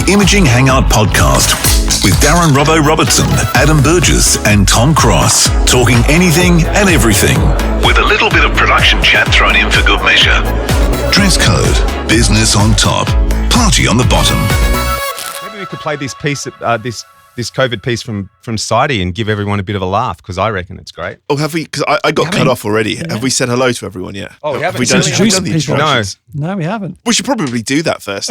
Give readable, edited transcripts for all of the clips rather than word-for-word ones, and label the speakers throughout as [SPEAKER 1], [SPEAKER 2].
[SPEAKER 1] The Imaging Hangout Podcast with Darren Robbo Robertson, Adam Burgess and Tom Cross. Talking anything and everything with a little bit of production chat thrown in for good measure. Dress code, business on top, party on the bottom.
[SPEAKER 2] Maybe we could play this piece, this COVID piece from Sidey and give everyone a bit of a laugh because I reckon it's great.
[SPEAKER 3] Oh, have we? Because I got cut off already. Yeah. Have we said hello to everyone yet?
[SPEAKER 2] Oh, we haven't.
[SPEAKER 3] Have we done the introductions?
[SPEAKER 4] No, we haven't.
[SPEAKER 3] We should probably do that first.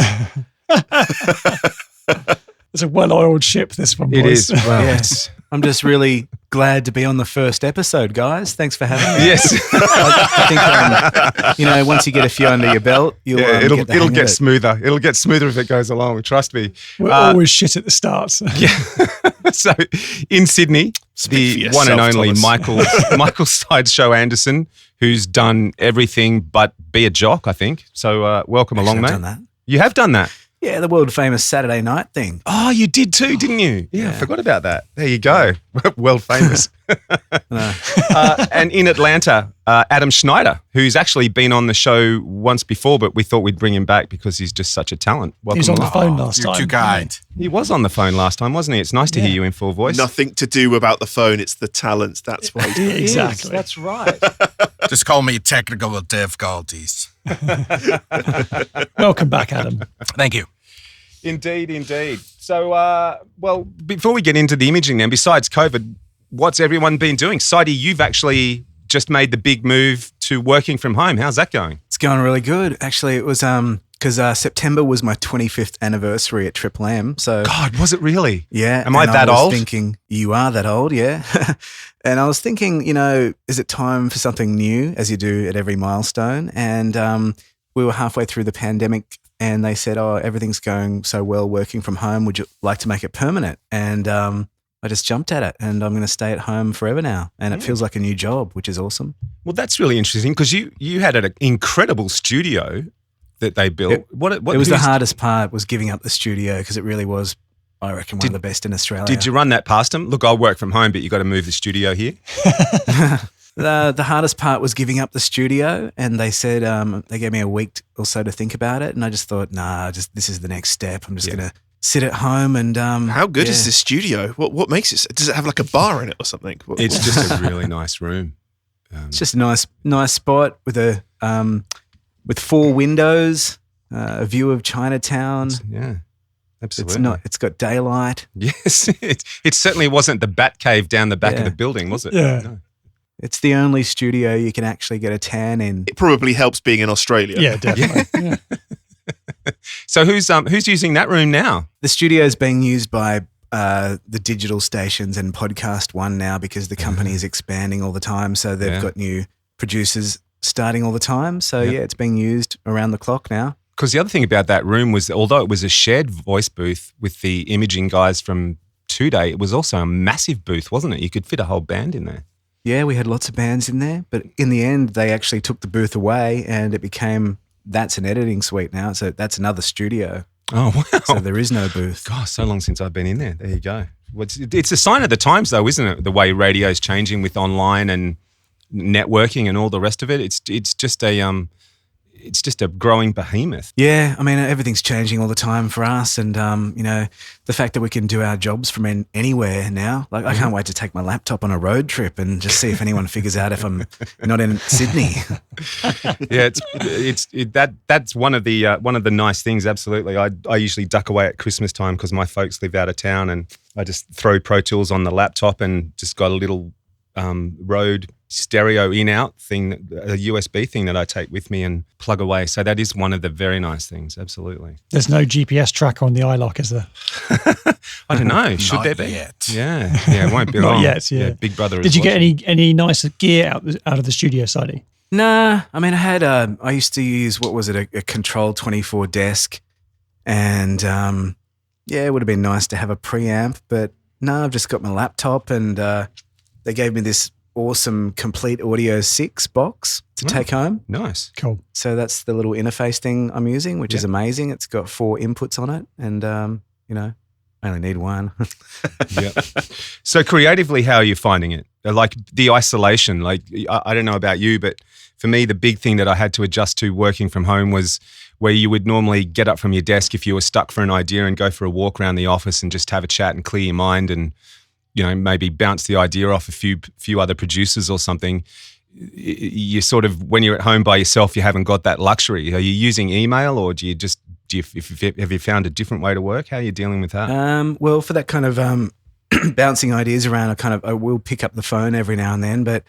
[SPEAKER 4] It's a well-oiled ship, this one, boys.
[SPEAKER 2] It is. Well,
[SPEAKER 5] yes. I'm just really glad to be on the first episode, guys. Thanks for having me.
[SPEAKER 2] Yes.
[SPEAKER 5] I think, once you get a few under your belt,
[SPEAKER 2] it'll get smoother. It'll get smoother if it goes along. Trust me.
[SPEAKER 4] We're always shit at the start. So.
[SPEAKER 2] Yeah. So in Sydney, the one and only Michael Sidey Andersen, who's done everything but be a jock, I think. So welcome along, mate.
[SPEAKER 5] I've done that.
[SPEAKER 2] You have done that.
[SPEAKER 5] Yeah, the world famous Saturday night thing.
[SPEAKER 2] Oh, you did too, didn't you? Yeah, I forgot about that. There you go. World famous. And in Atlanta, Adam Schneider, who's actually been on the show once before, but we thought we'd bring him back because he's just such a talent. Welcome.
[SPEAKER 4] He was on the phone last time.
[SPEAKER 6] You're too kind.
[SPEAKER 2] He was on the phone last time, wasn't he? It's nice to hear you in full voice.
[SPEAKER 3] Nothing to do about the phone. It's the talents. That's why.
[SPEAKER 4] Exactly.
[SPEAKER 2] That's right.
[SPEAKER 6] Just call me technical difficulties.
[SPEAKER 4] Welcome back, Adam.
[SPEAKER 6] Thank you.
[SPEAKER 2] Indeed. So, well, before we get into the imaging then, besides COVID, what's everyone been doing? Sidey, you've actually just made the big move to working from home. How's that going?
[SPEAKER 5] It's going really good. Actually, it was because September was my 25th anniversary at Triple M. So,
[SPEAKER 2] God, was it really?
[SPEAKER 5] Yeah.
[SPEAKER 2] Am I that old?
[SPEAKER 5] I was thinking, you are that old, yeah. And I was thinking, is it time for something new, as you do at every milestone? And we were halfway through the pandemic and they said, oh, everything's going so well working from home. Would you like to make it permanent? And I just jumped at it and I'm going to stay at home forever now. And it feels like a new job, which is awesome.
[SPEAKER 2] Well, that's really interesting because you had an incredible studio that they built.
[SPEAKER 5] It was the hardest part was giving up the studio because it really was, I reckon, one of the best in Australia.
[SPEAKER 2] Did you run that past them? Look, I'll work from home, but you got to move the studio here.
[SPEAKER 5] The hardest part was giving up the studio, and they said they gave me a week or so to think about it, and I just thought, this is the next step. I'm just going to sit at home and.
[SPEAKER 3] How good is this studio? What makes it? Does it have like a bar in it or something?
[SPEAKER 2] It's just a really nice room.
[SPEAKER 5] It's just a nice spot with with 4 windows, a view of Chinatown.
[SPEAKER 2] Yeah. Absolutely.
[SPEAKER 5] It's got daylight.
[SPEAKER 2] Yes. It certainly wasn't the bat cave down the back of the building, was it?
[SPEAKER 4] Yeah.
[SPEAKER 2] No.
[SPEAKER 5] It's the only studio you can actually get a tan in.
[SPEAKER 3] It probably helps being in Australia.
[SPEAKER 4] Yeah, definitely. Yeah.
[SPEAKER 2] So who's using that room now?
[SPEAKER 5] The studio is being used by the digital stations and Podcast One now because the company is expanding all the time. So they've got new producers starting all the time. So it's being used around the clock now.
[SPEAKER 2] Because the other thing about that room was, although it was a shared voice booth with the imaging guys from 2Day, it was also a massive booth, wasn't it? You could fit a whole band in there.
[SPEAKER 5] Yeah, we had lots of bands in there, but in the end, they actually took the booth away and it became, that's an editing suite now. So that's another studio.
[SPEAKER 2] Oh, wow.
[SPEAKER 5] So there is no booth.
[SPEAKER 2] Gosh, so long since I've been in there. There you go. It's a sign of the times though, isn't it? The way radio's changing with online and networking and all the rest of it. It's just a growing behemoth.
[SPEAKER 5] Yeah, I mean, everything's changing all the time for us and, the fact that we can do our jobs from anywhere now. Like, I can't wait to take my laptop on a road trip and just see if anyone figures out if I'm not in Sydney.
[SPEAKER 2] Yeah, that's one of the nice things, absolutely. I usually duck away at Christmas time because my folks live out of town and I just throw Pro Tools on the laptop and just got a little Rode stereo in-out thing, a USB thing that I take with me and plug away. So that is one of the very nice things, absolutely.
[SPEAKER 4] There's no GPS tracker on the iLock, is there?
[SPEAKER 2] I don't know. Should there be?
[SPEAKER 6] Yet.
[SPEAKER 2] Yeah, it won't be long.
[SPEAKER 4] Not yet, yeah.
[SPEAKER 2] Big Brother
[SPEAKER 4] Did you get any nice gear out of the studio, Sidey?
[SPEAKER 5] Nah, I mean, I used to use, a Control 24 desk and it would have been nice to have a preamp, but no, I've just got my laptop and they gave me this awesome Complete Audio 6 box to take home.
[SPEAKER 2] Nice.
[SPEAKER 4] Cool.
[SPEAKER 5] So that's the little interface thing I'm using, which is amazing. It's got 4 inputs on it and, I only need one.
[SPEAKER 2] Yeah. So creatively, how are you finding it? Like the isolation, I don't know about you, but for me, the big thing that I had to adjust to working from home was where you would normally get up from your desk if you were stuck for an idea and go for a walk around the office and just have a chat and clear your mind and, maybe bounce the idea off a few other producers or something. You sort of, when you're at home by yourself, you haven't got that luxury. Are you using email, or have you found a different way to work? How are you dealing with that?
[SPEAKER 5] Well, for that kind of bouncing ideas around, I will pick up the phone every now and then, but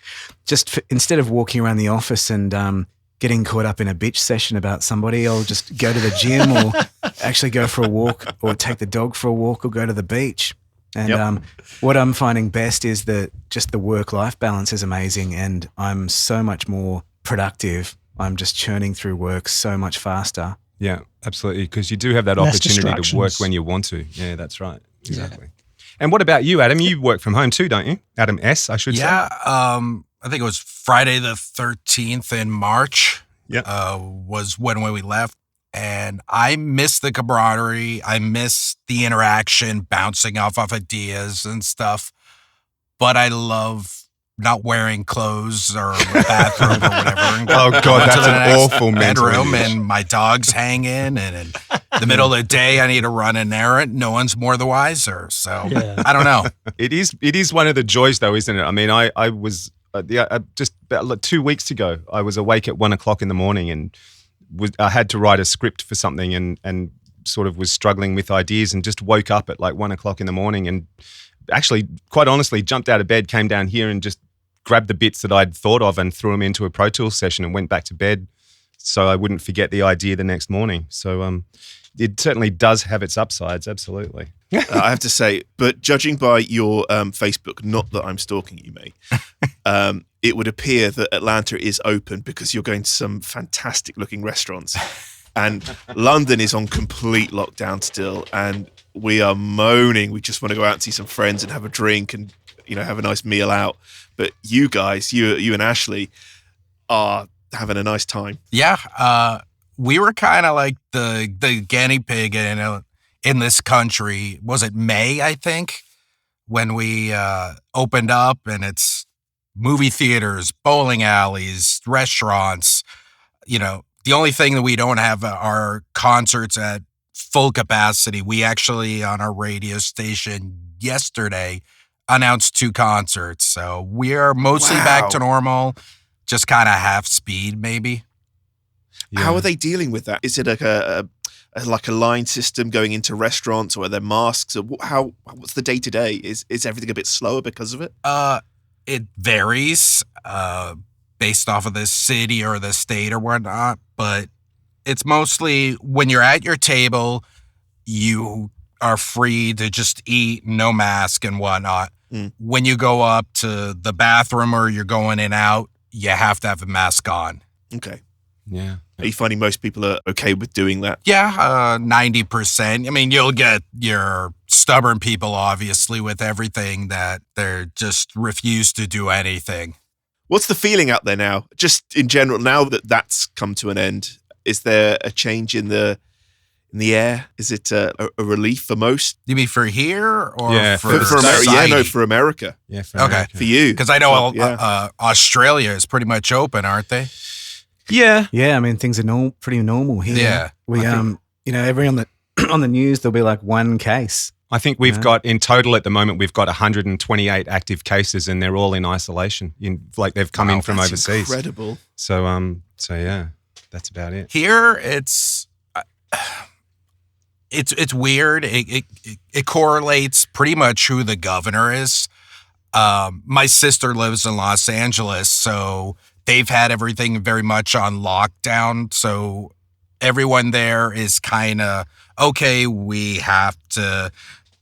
[SPEAKER 5] just instead of walking around the office and getting caught up in a bitch session about somebody, I'll just go to the gym or actually go for a walk or take the dog for a walk or go to the beach. And what I'm finding best is that just the work-life balance is amazing, and I'm so much more productive. I'm just churning through work so much faster.
[SPEAKER 2] Yeah, absolutely, because you do have that
[SPEAKER 4] Less
[SPEAKER 2] opportunity to work when you want to. Yeah, that's right. Exactly. Yeah. And what about you, Adam? You work from home too, don't you? Adam S., I should say.
[SPEAKER 6] Yeah, I think it was Friday the 13th in March was when we left. And I miss the camaraderie. I miss the interaction, bouncing off of ideas and stuff. But I love not wearing clothes or the bathroom or whatever. And
[SPEAKER 2] Oh, God, that's an awful mental
[SPEAKER 6] bedroom
[SPEAKER 2] image.
[SPEAKER 6] and my dog's hanging. And in the middle of the day, I need to run an errand. No one's more the wiser. So I don't know.
[SPEAKER 2] It is one of the joys, though, isn't it? I mean, I was just about 2 weeks ago, I was awake at 1 o'clock in the morning and I had to write a script for something and sort of was struggling with ideas and just woke up at like 1 o'clock in the morning and actually, quite honestly, jumped out of bed, came down here and just grabbed the bits that I'd thought of and threw them into a Pro Tools session and went back to bed so I wouldn't forget the idea the next morning. So it certainly does have its upsides, absolutely.
[SPEAKER 3] I have to say, but judging by your Facebook, not that I'm stalking you, mate, it would appear that Atlanta is open because you're going to some fantastic looking restaurants. And London is on complete lockdown still. And we are moaning. We just want to go out and see some friends and have a drink and, have a nice meal out. But you guys, you and Ashley are having a nice time.
[SPEAKER 6] Yeah. We were kind of like the guinea pig in this country. Was it May, I think, when we opened up, and it's movie theaters, bowling alleys, restaurants. The only thing that we don't have are concerts at full capacity. We actually, on our radio station yesterday, announced 2 concerts. So we're mostly back to normal, just kind of half speed maybe.
[SPEAKER 2] Yeah.
[SPEAKER 3] How are they dealing with that? Is it like a line system going into restaurants, or are there masks? Or what's the day-to-day? Is everything a bit slower because of it?
[SPEAKER 6] It varies based off of the city or the state or whatnot, but it's mostly when you're at your table, you are free to just eat, no mask and whatnot. When you go up to the bathroom or you're going in and out, you have to have a mask on.
[SPEAKER 3] Okay.
[SPEAKER 2] Yeah.
[SPEAKER 3] Are you finding most people are okay with doing that?
[SPEAKER 6] Yeah, 90%. I mean, you'll get your stubborn people, obviously, with everything that they're just refuse to do anything.
[SPEAKER 3] What's the feeling out there now? Just in general, now that that's come to an end, is there a change in the air? Is it a relief for most?
[SPEAKER 6] You mean for here or
[SPEAKER 2] For
[SPEAKER 3] America?
[SPEAKER 6] society?
[SPEAKER 3] Yeah, no, for America.
[SPEAKER 2] Yeah. For
[SPEAKER 6] Okay.
[SPEAKER 2] America.
[SPEAKER 3] For you.
[SPEAKER 6] Because I know
[SPEAKER 3] Yeah.
[SPEAKER 6] Australia is pretty much open, aren't they?
[SPEAKER 2] Yeah.
[SPEAKER 5] Yeah, I mean, things are pretty normal here.
[SPEAKER 6] Yeah,
[SPEAKER 5] We, every on the news, there'll be like one case.
[SPEAKER 2] I think we've got, in total at the moment, we've got 128 active cases and they're all in isolation. They've come in from
[SPEAKER 3] That's
[SPEAKER 2] overseas.
[SPEAKER 3] incredible.
[SPEAKER 2] So yeah, that's about it.
[SPEAKER 6] Here, it's weird. It correlates pretty much who the governor is. My sister lives in Los Angeles, so they've had everything very much on lockdown. So everyone there is kind of, okay, we have to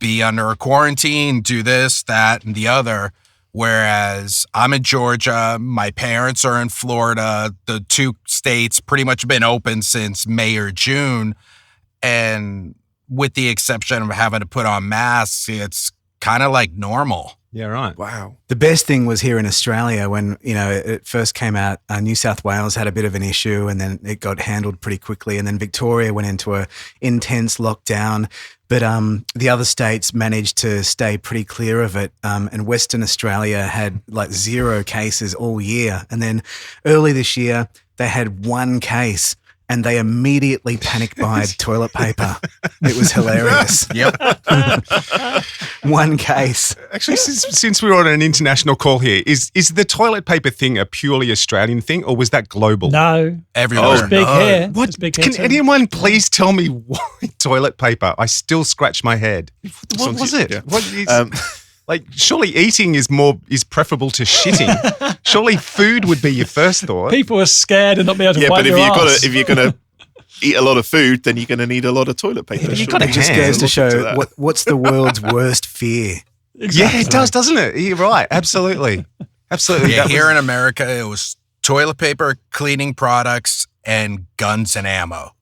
[SPEAKER 6] be under a quarantine, do this, that, and the other. Whereas I'm in Georgia, my parents are in Florida. The 2 states pretty much been open since May or June. And with the exception of having to put on masks, it's kind of like normal.
[SPEAKER 2] Yeah, right.
[SPEAKER 3] Wow.
[SPEAKER 5] The best thing was here in Australia when, it first came out, New South Wales had a bit of an issue and then it got handled pretty quickly. And then Victoria went into a intense lockdown. But the other states managed to stay pretty clear of it. And Western Australia had like 0 cases all year. And then early this year, they had 1 case. And they immediately panic buyed toilet paper. It was hilarious.
[SPEAKER 6] Yep.
[SPEAKER 5] 1 case.
[SPEAKER 2] Actually, since we're on an international call here, is the toilet paper thing a purely Australian thing, or was that global?
[SPEAKER 4] No.
[SPEAKER 6] Everywhere.
[SPEAKER 4] It's big here.
[SPEAKER 2] What?
[SPEAKER 4] It's big here
[SPEAKER 2] Can
[SPEAKER 4] too.
[SPEAKER 2] anyone please tell me why toilet paper? I still scratch my head. What was it?
[SPEAKER 3] Yeah.
[SPEAKER 2] What is, like, surely eating is preferable to shitting. Surely food would be your first thought.
[SPEAKER 4] People are scared and not be able to
[SPEAKER 3] Yeah,
[SPEAKER 4] wipe
[SPEAKER 3] but
[SPEAKER 4] their
[SPEAKER 3] if you're gonna eat a lot of food, then you're gonna need a lot of toilet paper.
[SPEAKER 2] You've
[SPEAKER 3] surely.
[SPEAKER 2] got to
[SPEAKER 5] It just
[SPEAKER 2] Yeah,
[SPEAKER 5] goes to
[SPEAKER 3] look into
[SPEAKER 5] show
[SPEAKER 3] that.
[SPEAKER 5] what's the world's worst fear.
[SPEAKER 2] Yeah, it does, doesn't it? You're right. Absolutely. Absolutely.
[SPEAKER 6] Yeah,
[SPEAKER 2] That
[SPEAKER 6] here
[SPEAKER 2] was-
[SPEAKER 6] in America, it was toilet paper, cleaning products, and guns and ammo.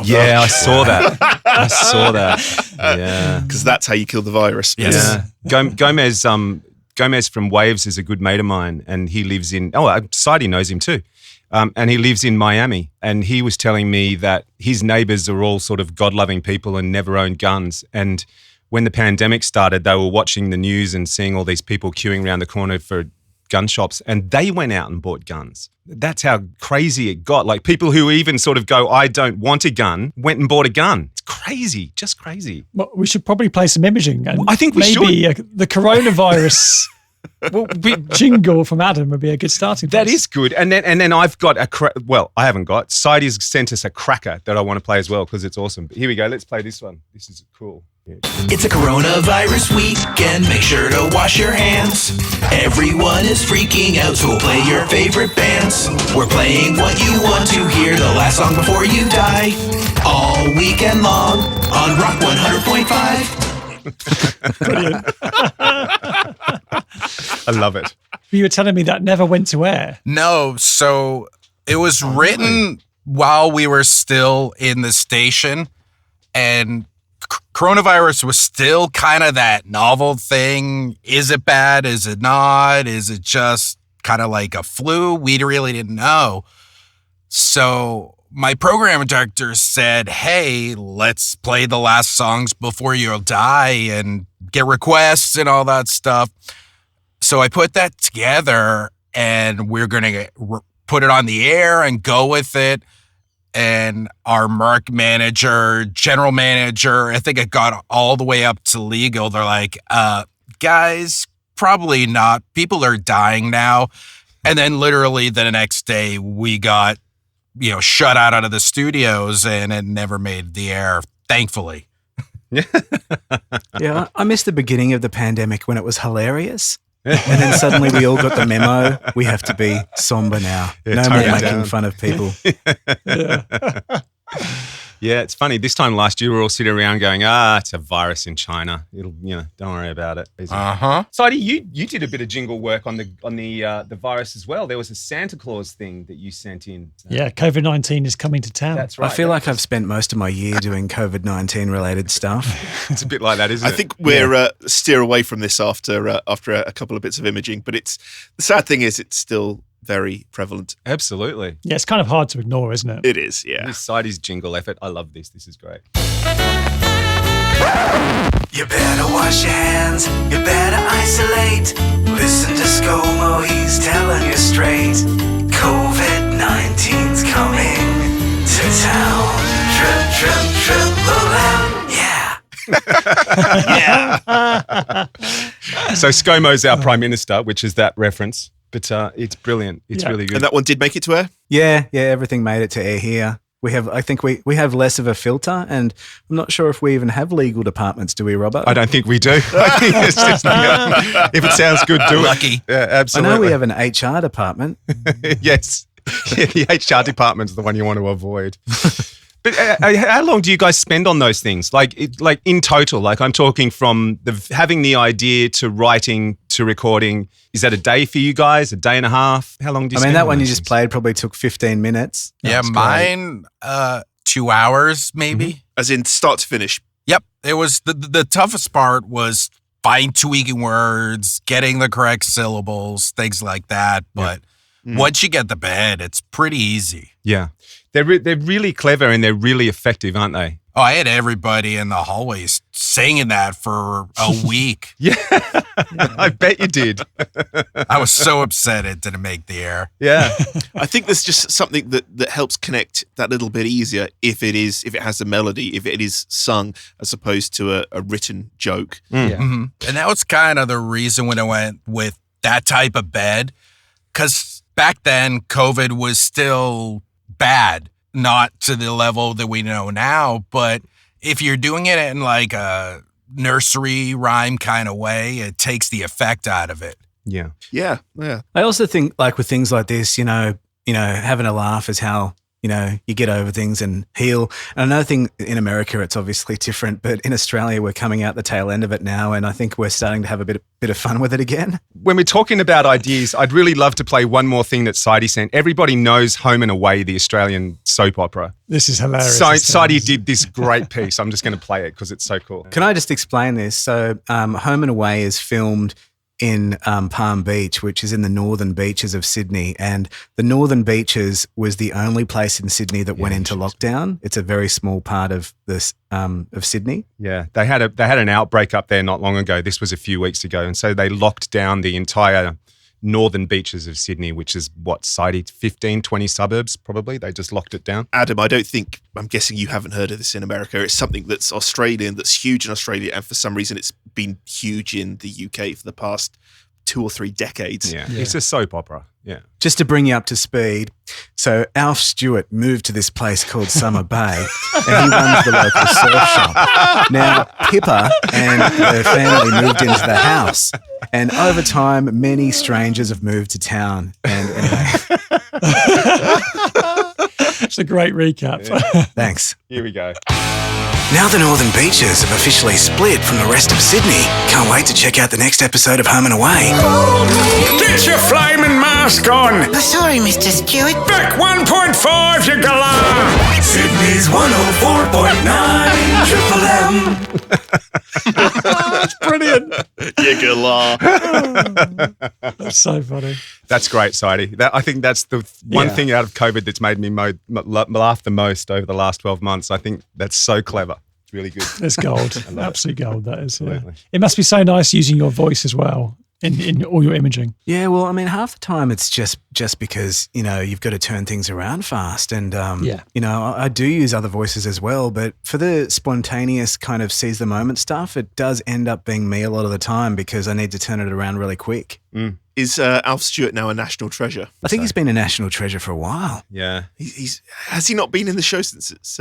[SPEAKER 2] Yeah, I saw that. I saw that. Yeah.
[SPEAKER 3] because that's how you kill the virus.
[SPEAKER 6] Yes.
[SPEAKER 2] Yeah. Gomez from Waves is a good mate of mine, and he lives in. Sidey knows him too, and he lives in Miami. And he was telling me that his neighbours are all sort of God-loving people and never owned guns. And when the pandemic started, they were watching the news and seeing all these people queuing around the corner for gun shops, and they went out and bought guns. That's how crazy it got. Like people who even sort of go, I don't want a gun, went and bought a gun. It's crazy, just crazy.
[SPEAKER 4] Well, we should probably play some imaging. And
[SPEAKER 2] I think we
[SPEAKER 4] maybe the coronavirus jingle from Adam would be a good starting place.
[SPEAKER 2] That is good. And then I've got I haven't got. Sidey's sent us a cracker that I want to play as well because it's awesome. But here we go. Let's play this one. This is cool. Yeah.
[SPEAKER 7] It's a coronavirus weekend, make sure to wash your hands. Everyone is freaking out, so we'll play your favorite bands. We're playing what you want to hear, the last song before you die. All weekend long on Rock 100.5.
[SPEAKER 2] I love it.
[SPEAKER 4] You were telling me that never went to air.
[SPEAKER 6] No, so it was written while we were still in the station, and coronavirus was still kind of that novel thing. Is it bad? Is it not? Is it just kind of like a flu? We really didn't know. So my program director said, hey, let's play the last songs before you'll die and get requests and all that stuff. So I put that together, and we're going to put it on the air and go with it. And our mark manager, general manager, I think it got all the way up to legal. They're like, guys, probably not. People are dying now. And then literally the next day we got, shut out of the studios, and it never made the air, thankfully.
[SPEAKER 5] Yeah, I missed the beginning of the pandemic when it was hilarious. And then suddenly we all got the memo. We have to be somber now.
[SPEAKER 2] Yeah,
[SPEAKER 5] no
[SPEAKER 2] tone
[SPEAKER 5] more
[SPEAKER 2] it
[SPEAKER 5] making
[SPEAKER 2] down.
[SPEAKER 5] fun of people.
[SPEAKER 2] Yeah, it's funny. This time last year, we were all sitting around going, it's a virus in China. It'll, don't worry about it. Sidey, you did a bit of jingle work on the virus as well. There was a Santa Claus thing that you sent in.
[SPEAKER 4] Yeah, COVID-19 is coming to town.
[SPEAKER 2] That's right.
[SPEAKER 5] I feel like I've spent most of my year doing COVID-19 related stuff.
[SPEAKER 2] It's a bit like that, isn't it?
[SPEAKER 3] I think we're steer away from this after a couple of bits of imaging, but the sad thing is it's still very prevalent.
[SPEAKER 2] Absolutely.
[SPEAKER 4] Yeah, it's kind of hard to ignore, isn't it?
[SPEAKER 3] It is, yeah.
[SPEAKER 2] This Sidey's jingle effort. I love this. This is great.
[SPEAKER 7] You better wash your hands, you better isolate. Listen to ScoMo, he's telling you straight. COVID-19's coming to town. Triple M, yeah.
[SPEAKER 2] So ScoMo's our Prime Minister, which is that reference. But it's brilliant. It's really good.
[SPEAKER 3] And that one did make it to air?
[SPEAKER 5] Yeah, everything made it to air here. I think we have less of a filter, and I'm not sure if we even have legal departments, do we, Robert?
[SPEAKER 2] I don't think we do. I think it's just if it sounds good, do
[SPEAKER 6] Lucky.
[SPEAKER 2] it. Yeah,
[SPEAKER 5] I
[SPEAKER 2] absolutely.
[SPEAKER 5] know we have an HR department.
[SPEAKER 2] Yes. Yeah, the HR department's the one you want to avoid. But how long do you guys spend on those things? Like in total, like I'm talking from having the idea to writing to recording. Is that a day for you guys? A day and a half? How long do you spend
[SPEAKER 5] that
[SPEAKER 2] on
[SPEAKER 5] one you
[SPEAKER 2] those
[SPEAKER 5] just
[SPEAKER 2] things?
[SPEAKER 5] played probably took 15 minutes.
[SPEAKER 6] Yeah,
[SPEAKER 5] That's great.
[SPEAKER 6] mine, 2 hours maybe.
[SPEAKER 3] As in start to finish?
[SPEAKER 6] Yep. It was the toughest part was fine tweaking words, getting the correct syllables, things like that. But once you get the bed, it's pretty easy.
[SPEAKER 2] Yeah. They're really clever and they're really effective, aren't they?
[SPEAKER 6] Oh, I had everybody in the hallways singing that for a week.
[SPEAKER 2] Yeah. I bet you did.
[SPEAKER 6] I was so upset it didn't make the air.
[SPEAKER 2] Yeah.
[SPEAKER 3] I think there's just something that helps connect that little bit easier if it has a melody, if it is sung as opposed to a written joke.
[SPEAKER 4] Yeah.
[SPEAKER 6] And that was kind of the reason when I went with that type of bed, because back then COVID was still bad, not to the level that we know now, but if you're doing it in like a nursery rhyme kind of way, it takes the effect out of it.
[SPEAKER 2] Yeah.
[SPEAKER 3] Yeah.
[SPEAKER 5] I also think, like with things like this, having a laugh is how, you get over things and heal. And another thing, in America, it's obviously different, but in Australia, we're coming out the tail end of it now, and I think we're starting to have a bit of fun with it again.
[SPEAKER 2] When we're talking about ideas, I'd really love to play one more thing that Sidey sent. Everybody knows Home and Away, the Australian soap opera.
[SPEAKER 4] This is hilarious.
[SPEAKER 2] Sidey did this great piece. I'm just going to play it because it's so cool.
[SPEAKER 5] Can I just explain this? So Home and Away is filmed in Palm Beach, which is in the northern beaches of Sydney. And the northern beaches was the only place in Sydney that went into lockdown. It's a very small part of this of Sydney.
[SPEAKER 2] Yeah, they had an outbreak up there not long ago. This was a few weeks ago. And so they locked down the entire northern beaches of Sydney, which is Sidey, 15, 20 suburbs probably. They just locked it down.
[SPEAKER 3] Adam, I'm guessing you haven't heard of this in America. It's something that's Australian, that's huge in Australia, and for some reason it's been huge in the UK for the past 2 or 3 decades.
[SPEAKER 2] Yeah. It's a soap opera. Yeah.
[SPEAKER 5] Just to bring you up to speed, so Alf Stewart moved to this place called Summer Bay, and he runs the local surf shop. Now, Pippa and her family moved into the house, and over time, many strangers have moved to town. And anyway.
[SPEAKER 4] It's a great recap.
[SPEAKER 5] Yeah. Thanks.
[SPEAKER 2] Here we go.
[SPEAKER 5] Now the Northern Beaches have officially split from the rest of Sydney. Can't wait to check out the next episode of Home and Away.
[SPEAKER 8] Get your flaming mask on!
[SPEAKER 9] Sorry, Mr. Stewart.
[SPEAKER 8] Back 1.5, you galah!
[SPEAKER 7] Sydney's 104.9 Triple M.
[SPEAKER 4] That's brilliant.
[SPEAKER 3] You galah.
[SPEAKER 4] That's so funny.
[SPEAKER 2] That's great, Sidey. I think that's the one thing out of COVID that's made me laugh the most over the last 12 months. I think that's so clever. It's really good.
[SPEAKER 4] It's gold. Absolute gold, that is. Yeah. It must be so nice using your voice as well in all your imaging.
[SPEAKER 5] Yeah, well, I mean, half the time it's just because, you've got to turn things around fast. And, I do use other voices as well. But for the spontaneous kind of seize the moment stuff, it does end up being me a lot of the time because I need to turn it around really quick.
[SPEAKER 2] Mm.
[SPEAKER 3] Is Alf Stewart now a national treasure?
[SPEAKER 5] I think he's been a national treasure for a while.
[SPEAKER 2] Yeah.
[SPEAKER 3] Has he not been in the show since its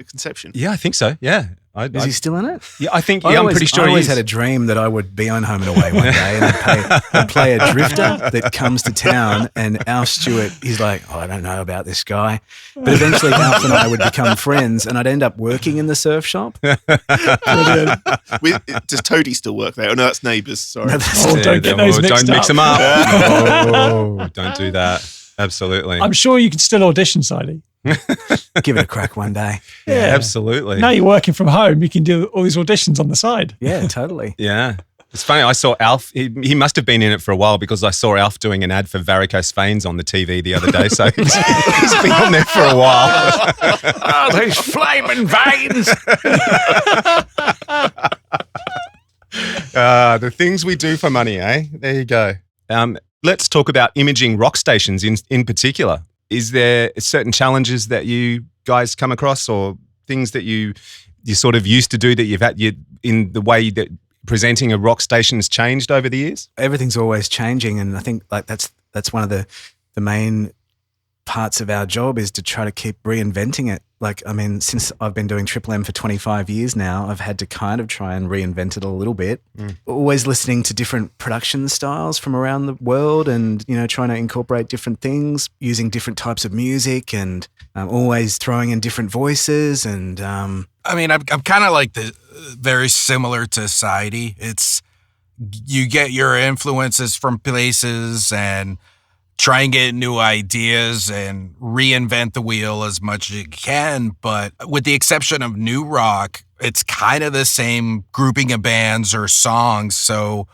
[SPEAKER 3] conception?
[SPEAKER 2] Yeah, I think so. Yeah.
[SPEAKER 5] Is he still in it?
[SPEAKER 2] Yeah, I'm pretty sure
[SPEAKER 5] I always
[SPEAKER 2] he is.
[SPEAKER 5] had a dream that I would be on Home and Away one day and I'd play a drifter that comes to town, and Alf Stewart, he's like, I don't know about this guy. But eventually Alf and I would become friends and I'd end up working in the surf shop.
[SPEAKER 3] Does Toadie still work there? Oh, no, that's Neighbours. Sorry.
[SPEAKER 4] Don't get those mixed up.
[SPEAKER 2] Don't mix them up. Oh, don't do that. Absolutely.
[SPEAKER 4] I'm sure you can still audition, Sidey.
[SPEAKER 5] Give it a crack one day.
[SPEAKER 2] Yeah, absolutely.
[SPEAKER 4] Now you're working from home, you can do all these auditions on the side.
[SPEAKER 5] Yeah, totally.
[SPEAKER 2] Yeah. It's funny, I saw Alf, he must have been in it for a while because I saw Alf doing an ad for varicose veins on the TV the other day, so he's been on there for a while.
[SPEAKER 8] Oh, these flaming veins!
[SPEAKER 2] The things we do for money, eh? There you go. Let's talk about imaging rock stations in particular. Is there certain challenges that you guys come across or things that you sort of used to do that you've had in the way that presenting a rock station has changed over the years?
[SPEAKER 5] Everything's always changing, and I think like that's one of the main parts of our job is to try to keep reinventing it. Like, I mean, since I've been doing Triple M for 25 years now, I've had to kind of try and reinvent it a little bit. Always listening to different production styles from around the world and, trying to incorporate different things, using different types of music and always throwing in different voices. And
[SPEAKER 6] I mean, I'm kind of like very similar to Sidey. It's you get your influences from places and try and get new ideas and reinvent the wheel as much as you can. But with the exception of new rock, it's kind of the same grouping of bands or songs. So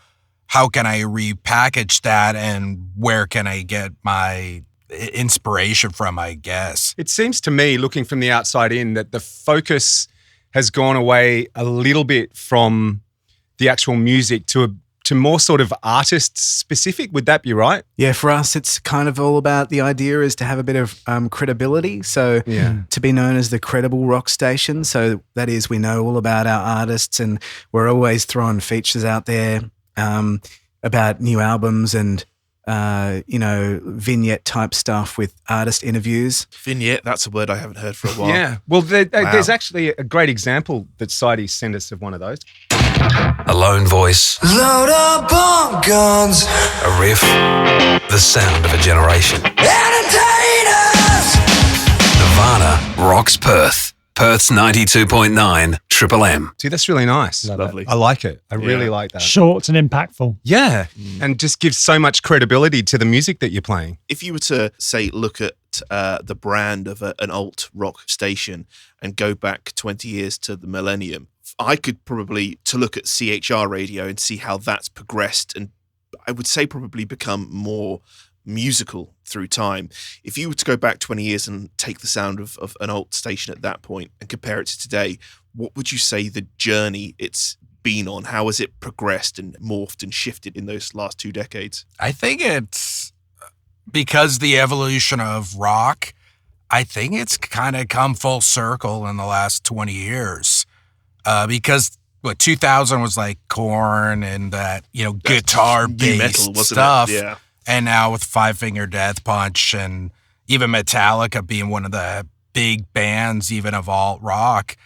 [SPEAKER 6] how can I repackage that, and where can I get my inspiration from, I guess?
[SPEAKER 2] It seems to me, looking from the outside in, that the focus has gone away a little bit from the actual music to more sort of artist specific. Would that be right?
[SPEAKER 5] Yeah, for us, it's kind of all about the idea is to have a bit of credibility. So to be known as the credible rock station. So that is, we know all about our artists, and we're always throwing features out there about new albums and, vignette type stuff with artist interviews.
[SPEAKER 3] Vignette, that's a word I haven't heard for a while.
[SPEAKER 2] Yeah. Well, there's actually a great example that Sidey sent us of one of those.
[SPEAKER 9] A lone voice. Load up on guns. A riff. The sound of a generation. Entertainers! Nirvana rocks Perth. Perth's 92.9 Triple M.
[SPEAKER 2] See, that's really nice.
[SPEAKER 3] Lovely.
[SPEAKER 2] I like it. I really like that.
[SPEAKER 4] Short and impactful.
[SPEAKER 2] Yeah. And just gives so much credibility to the music that you're playing.
[SPEAKER 3] If you were to, say, look at the brand of an alt rock station and go back 20 years to the millennium, I could probably to look at CHR radio and see how that's progressed, and I would say probably become more musical through time. If you were to go back 20 years and take the sound of an alt station at that point and compare it to today, what would you say the journey it's been on? How has it progressed and morphed and shifted in those last 2 decades?
[SPEAKER 6] I think it's because the evolution of rock, I think it's kind of come full circle in the last 20 years. Because 2000 was like Korn and that, guitar-based stuff.
[SPEAKER 3] Yeah.
[SPEAKER 6] And now with Five Finger Death Punch and even Metallica being one of the big bands even of alt rock,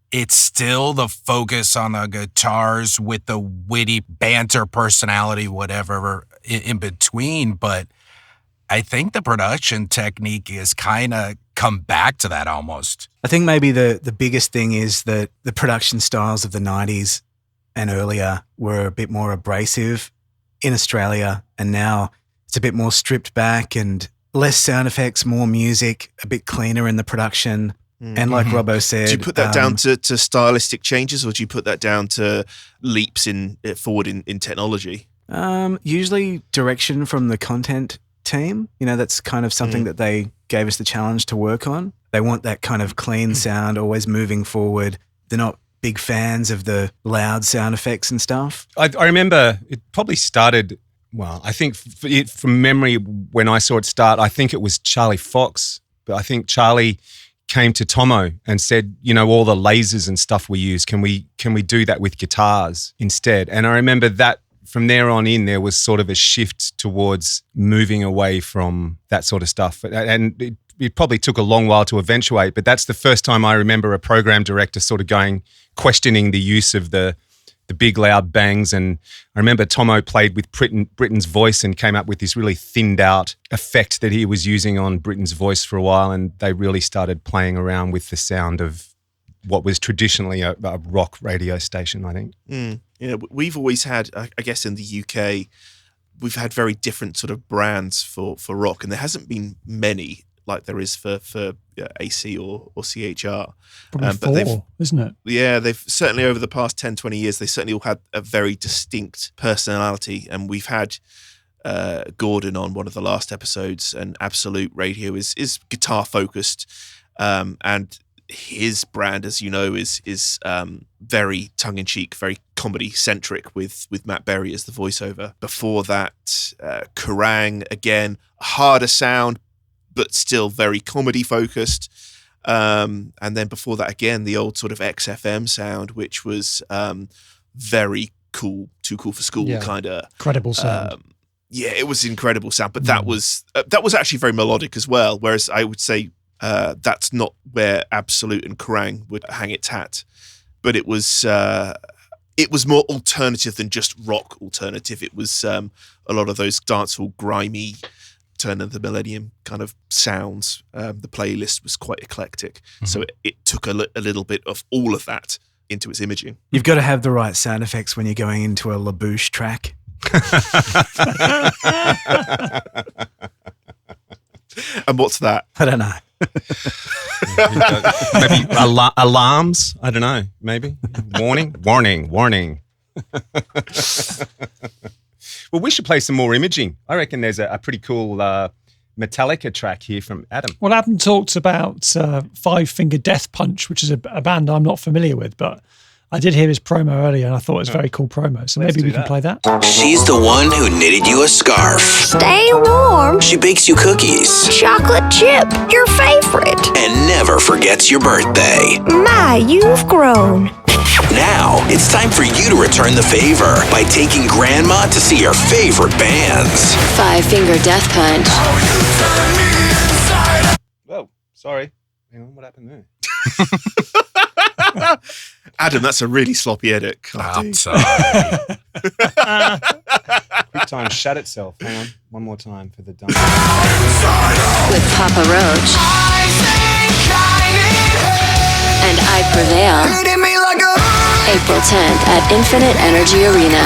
[SPEAKER 6] it's still the focus on the guitars with the witty banter personality, whatever in between. But I think the production technique is kind of come back to that almost.
[SPEAKER 5] I think maybe the biggest thing is that the production styles of the 90s and earlier were a bit more abrasive in Australia, and now it's a bit more stripped back and less sound effects, more music, a bit cleaner in the production. And like Robbo said...
[SPEAKER 3] Do you put that down to stylistic changes, or do you put that down to leaps forward in technology?
[SPEAKER 5] Usually direction from the content team. That's kind of something that they gave us the challenge to work on. They want that kind of clean sound, always moving forward. They're not big fans of the loud sound effects and stuff.
[SPEAKER 2] I remember it probably started... Well, I think from memory, when I saw it start, I think it was Charlie Fox. But I think Charlie came to Tomo and said, all the lasers and stuff we use, can we do that with guitars instead? And I remember that from there on in, there was sort of a shift towards moving away from that sort of stuff. And it probably took a long while to eventuate, but that's the first time I remember a program director sort of questioning the use of the big loud bangs. And I remember Tomo played with Britten's voice and came up with this really thinned out effect that he was using on Britten's voice for a while. And they really started playing around with the sound of what was traditionally a rock radio station, I think.
[SPEAKER 3] We've always had, I guess in the UK, we've had very different sort of brands for rock, and there hasn't been many like there is for AC or CHR.
[SPEAKER 4] Probably four, isn't it?
[SPEAKER 3] Yeah, they've certainly over the past 10, 20 years, they certainly all had a very distinct personality. And we've had Gordon on one of the last episodes, and Absolute Radio is guitar focused. And his brand, as you know, is very tongue-in-cheek, very comedy-centric with Matt Berry as the voiceover. Before that, Kerrang, again, harder sound, but still very comedy-focused. And then before that, again, the old sort of XFM sound, which was very cool, too cool for school kind of.
[SPEAKER 4] Incredible sound.
[SPEAKER 3] Yeah, it was incredible sound, but that was actually very melodic as well, whereas I would say that's not where Absolute and Kerrang would hang its hat. But it was more alternative than just rock alternative. It was a lot of those dancehall, grimy, turn of the millennium kind of sounds. The playlist was quite eclectic. So it took a little bit of all of that into its imaging.
[SPEAKER 5] You've got to have the right sound effects when you're going into a LaBouche track.
[SPEAKER 3] And what's that?
[SPEAKER 5] I don't know.
[SPEAKER 2] Maybe alarms? I don't know. Maybe. Warning. Well, we should play some more imaging. I reckon there's a pretty cool Metallica track here from Adam.
[SPEAKER 4] Well, Adam talked about Five Finger Death Punch, which is a band I'm not familiar with, but I did hear his promo earlier and I thought it was a very cool promo. So maybe we can play that.
[SPEAKER 7] She's the one who knitted you a scarf.
[SPEAKER 10] Stay warm.
[SPEAKER 7] She bakes you cookies.
[SPEAKER 10] Chocolate chip, your favorite.
[SPEAKER 7] And never forgets your birthday.
[SPEAKER 10] My, you've grown.
[SPEAKER 7] Now, it's time for you to return the favor by taking Grandma to see your favorite bands.
[SPEAKER 11] Five Finger Death Punch.
[SPEAKER 2] Whoa, sorry. Hang on, what happened there?
[SPEAKER 3] Adam, that's a really sloppy edit.
[SPEAKER 6] I'm sorry.
[SPEAKER 2] QuickTime shut itself. Hang on, one more time for the dump.
[SPEAKER 11] With Papa Roach. And I Prevail. April 10th at Infinite Energy Arena.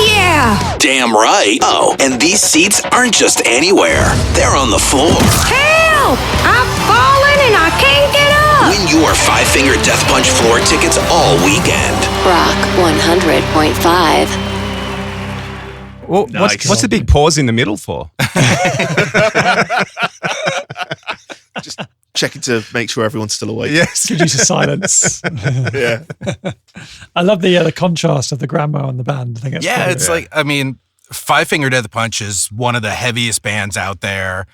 [SPEAKER 10] Yeah.
[SPEAKER 7] Damn right. Oh, and these seats aren't just anywhere. They're on the floor.
[SPEAKER 10] Help! I'm falling and I can't get up.
[SPEAKER 7] Win your Five Finger Death Punch floor tickets all weekend.
[SPEAKER 11] Rock 100.5.
[SPEAKER 2] Well,
[SPEAKER 3] Nice.
[SPEAKER 2] what's the big pause in the middle for?
[SPEAKER 3] Just checking to make sure everyone's still awake.
[SPEAKER 2] Yes.
[SPEAKER 4] Good use of silence.
[SPEAKER 3] Yeah.
[SPEAKER 4] I love the contrast of the grandma and the band. I think it's
[SPEAKER 6] Yeah,
[SPEAKER 4] cool.
[SPEAKER 6] it's like, I mean, Five Finger Death Punch is one of the heaviest bands out there.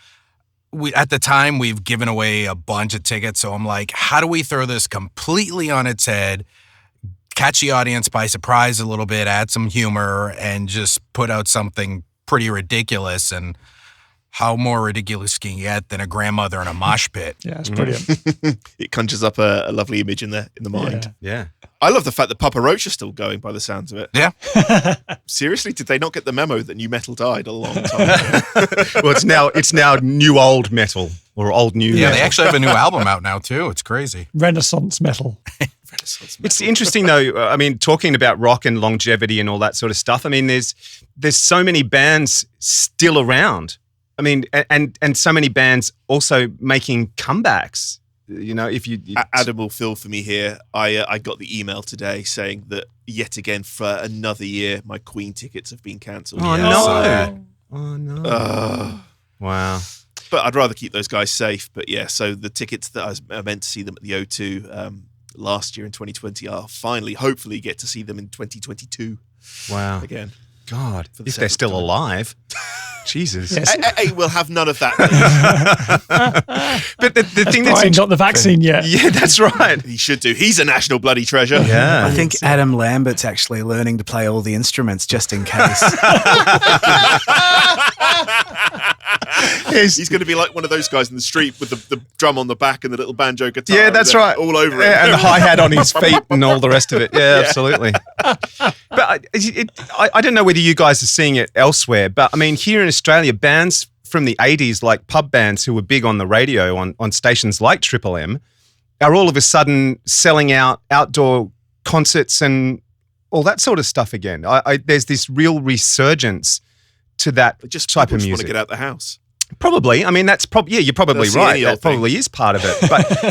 [SPEAKER 6] At the time, we've given away a bunch of tickets. So I'm like, how do we throw this completely on its head, catch the audience by surprise a little bit, add some humor, and just put out something pretty ridiculous? And how more ridiculous can you get than a grandmother in a mosh pit?
[SPEAKER 4] Yeah, it's brilliant.
[SPEAKER 3] It conjures up a lovely image in the mind.
[SPEAKER 2] Yeah.
[SPEAKER 3] I love the fact that Papa Roach is still going by the sounds of it.
[SPEAKER 6] Yeah.
[SPEAKER 3] Seriously, did they not get the memo that new metal died a long time ago?
[SPEAKER 2] Well, it's now new old metal or old new
[SPEAKER 6] Yeah,
[SPEAKER 2] metal.
[SPEAKER 6] they actually have a new album out now, too. It's crazy.
[SPEAKER 4] Renaissance metal.
[SPEAKER 2] It's interesting though. I mean, talking about rock and longevity and all that sort of stuff. I mean, there's so many bands still around. I mean, and so many bands also making comebacks. You know, if you
[SPEAKER 3] Adam will fill for me here. I got the email today saying that yet again for another year my Queen tickets have been cancelled.
[SPEAKER 2] Oh no! Oh no! Wow.
[SPEAKER 3] But I'd rather keep those guys safe. But yeah, so the tickets that I was meant to see them at the O2 last year in 2020 are finally, hopefully, get to see them in 2022.
[SPEAKER 2] Wow.
[SPEAKER 3] Again.
[SPEAKER 2] God,
[SPEAKER 3] For the
[SPEAKER 2] if they're
[SPEAKER 3] second
[SPEAKER 2] still
[SPEAKER 3] time.
[SPEAKER 2] alive. Jesus.
[SPEAKER 4] Yes.
[SPEAKER 3] Hey, we'll have none of that.
[SPEAKER 2] But the thing that's
[SPEAKER 4] Brian got the vaccine yet.
[SPEAKER 2] yeah, that's right.
[SPEAKER 3] He should do. He's a national bloody treasure.
[SPEAKER 2] Yeah.
[SPEAKER 5] I think Adam Lambert's actually learning to play all the instruments just in case.
[SPEAKER 3] He's going to be like one of those guys in the street with the drum on the back and the little banjo guitar.
[SPEAKER 2] Yeah, that's right.
[SPEAKER 3] All over
[SPEAKER 2] Yeah,
[SPEAKER 3] it.
[SPEAKER 2] and the hi-hat on his feet and all the rest of it. Yeah, absolutely. But I don't know whether you guys are seeing it elsewhere, but I mean, here in Australia, bands from the 80s, like pub bands who were big on the radio on stations like Triple M, are all of a sudden selling out outdoor concerts and all that sort of stuff again. There's this real resurgence to that
[SPEAKER 3] Just
[SPEAKER 2] type
[SPEAKER 3] people
[SPEAKER 2] of
[SPEAKER 3] just
[SPEAKER 2] music.
[SPEAKER 3] want to get out the house.
[SPEAKER 2] Probably. I mean, that's probably, yeah, you're probably
[SPEAKER 3] That's the
[SPEAKER 2] right.
[SPEAKER 3] any
[SPEAKER 2] That
[SPEAKER 3] old thing.
[SPEAKER 2] probably is part of it.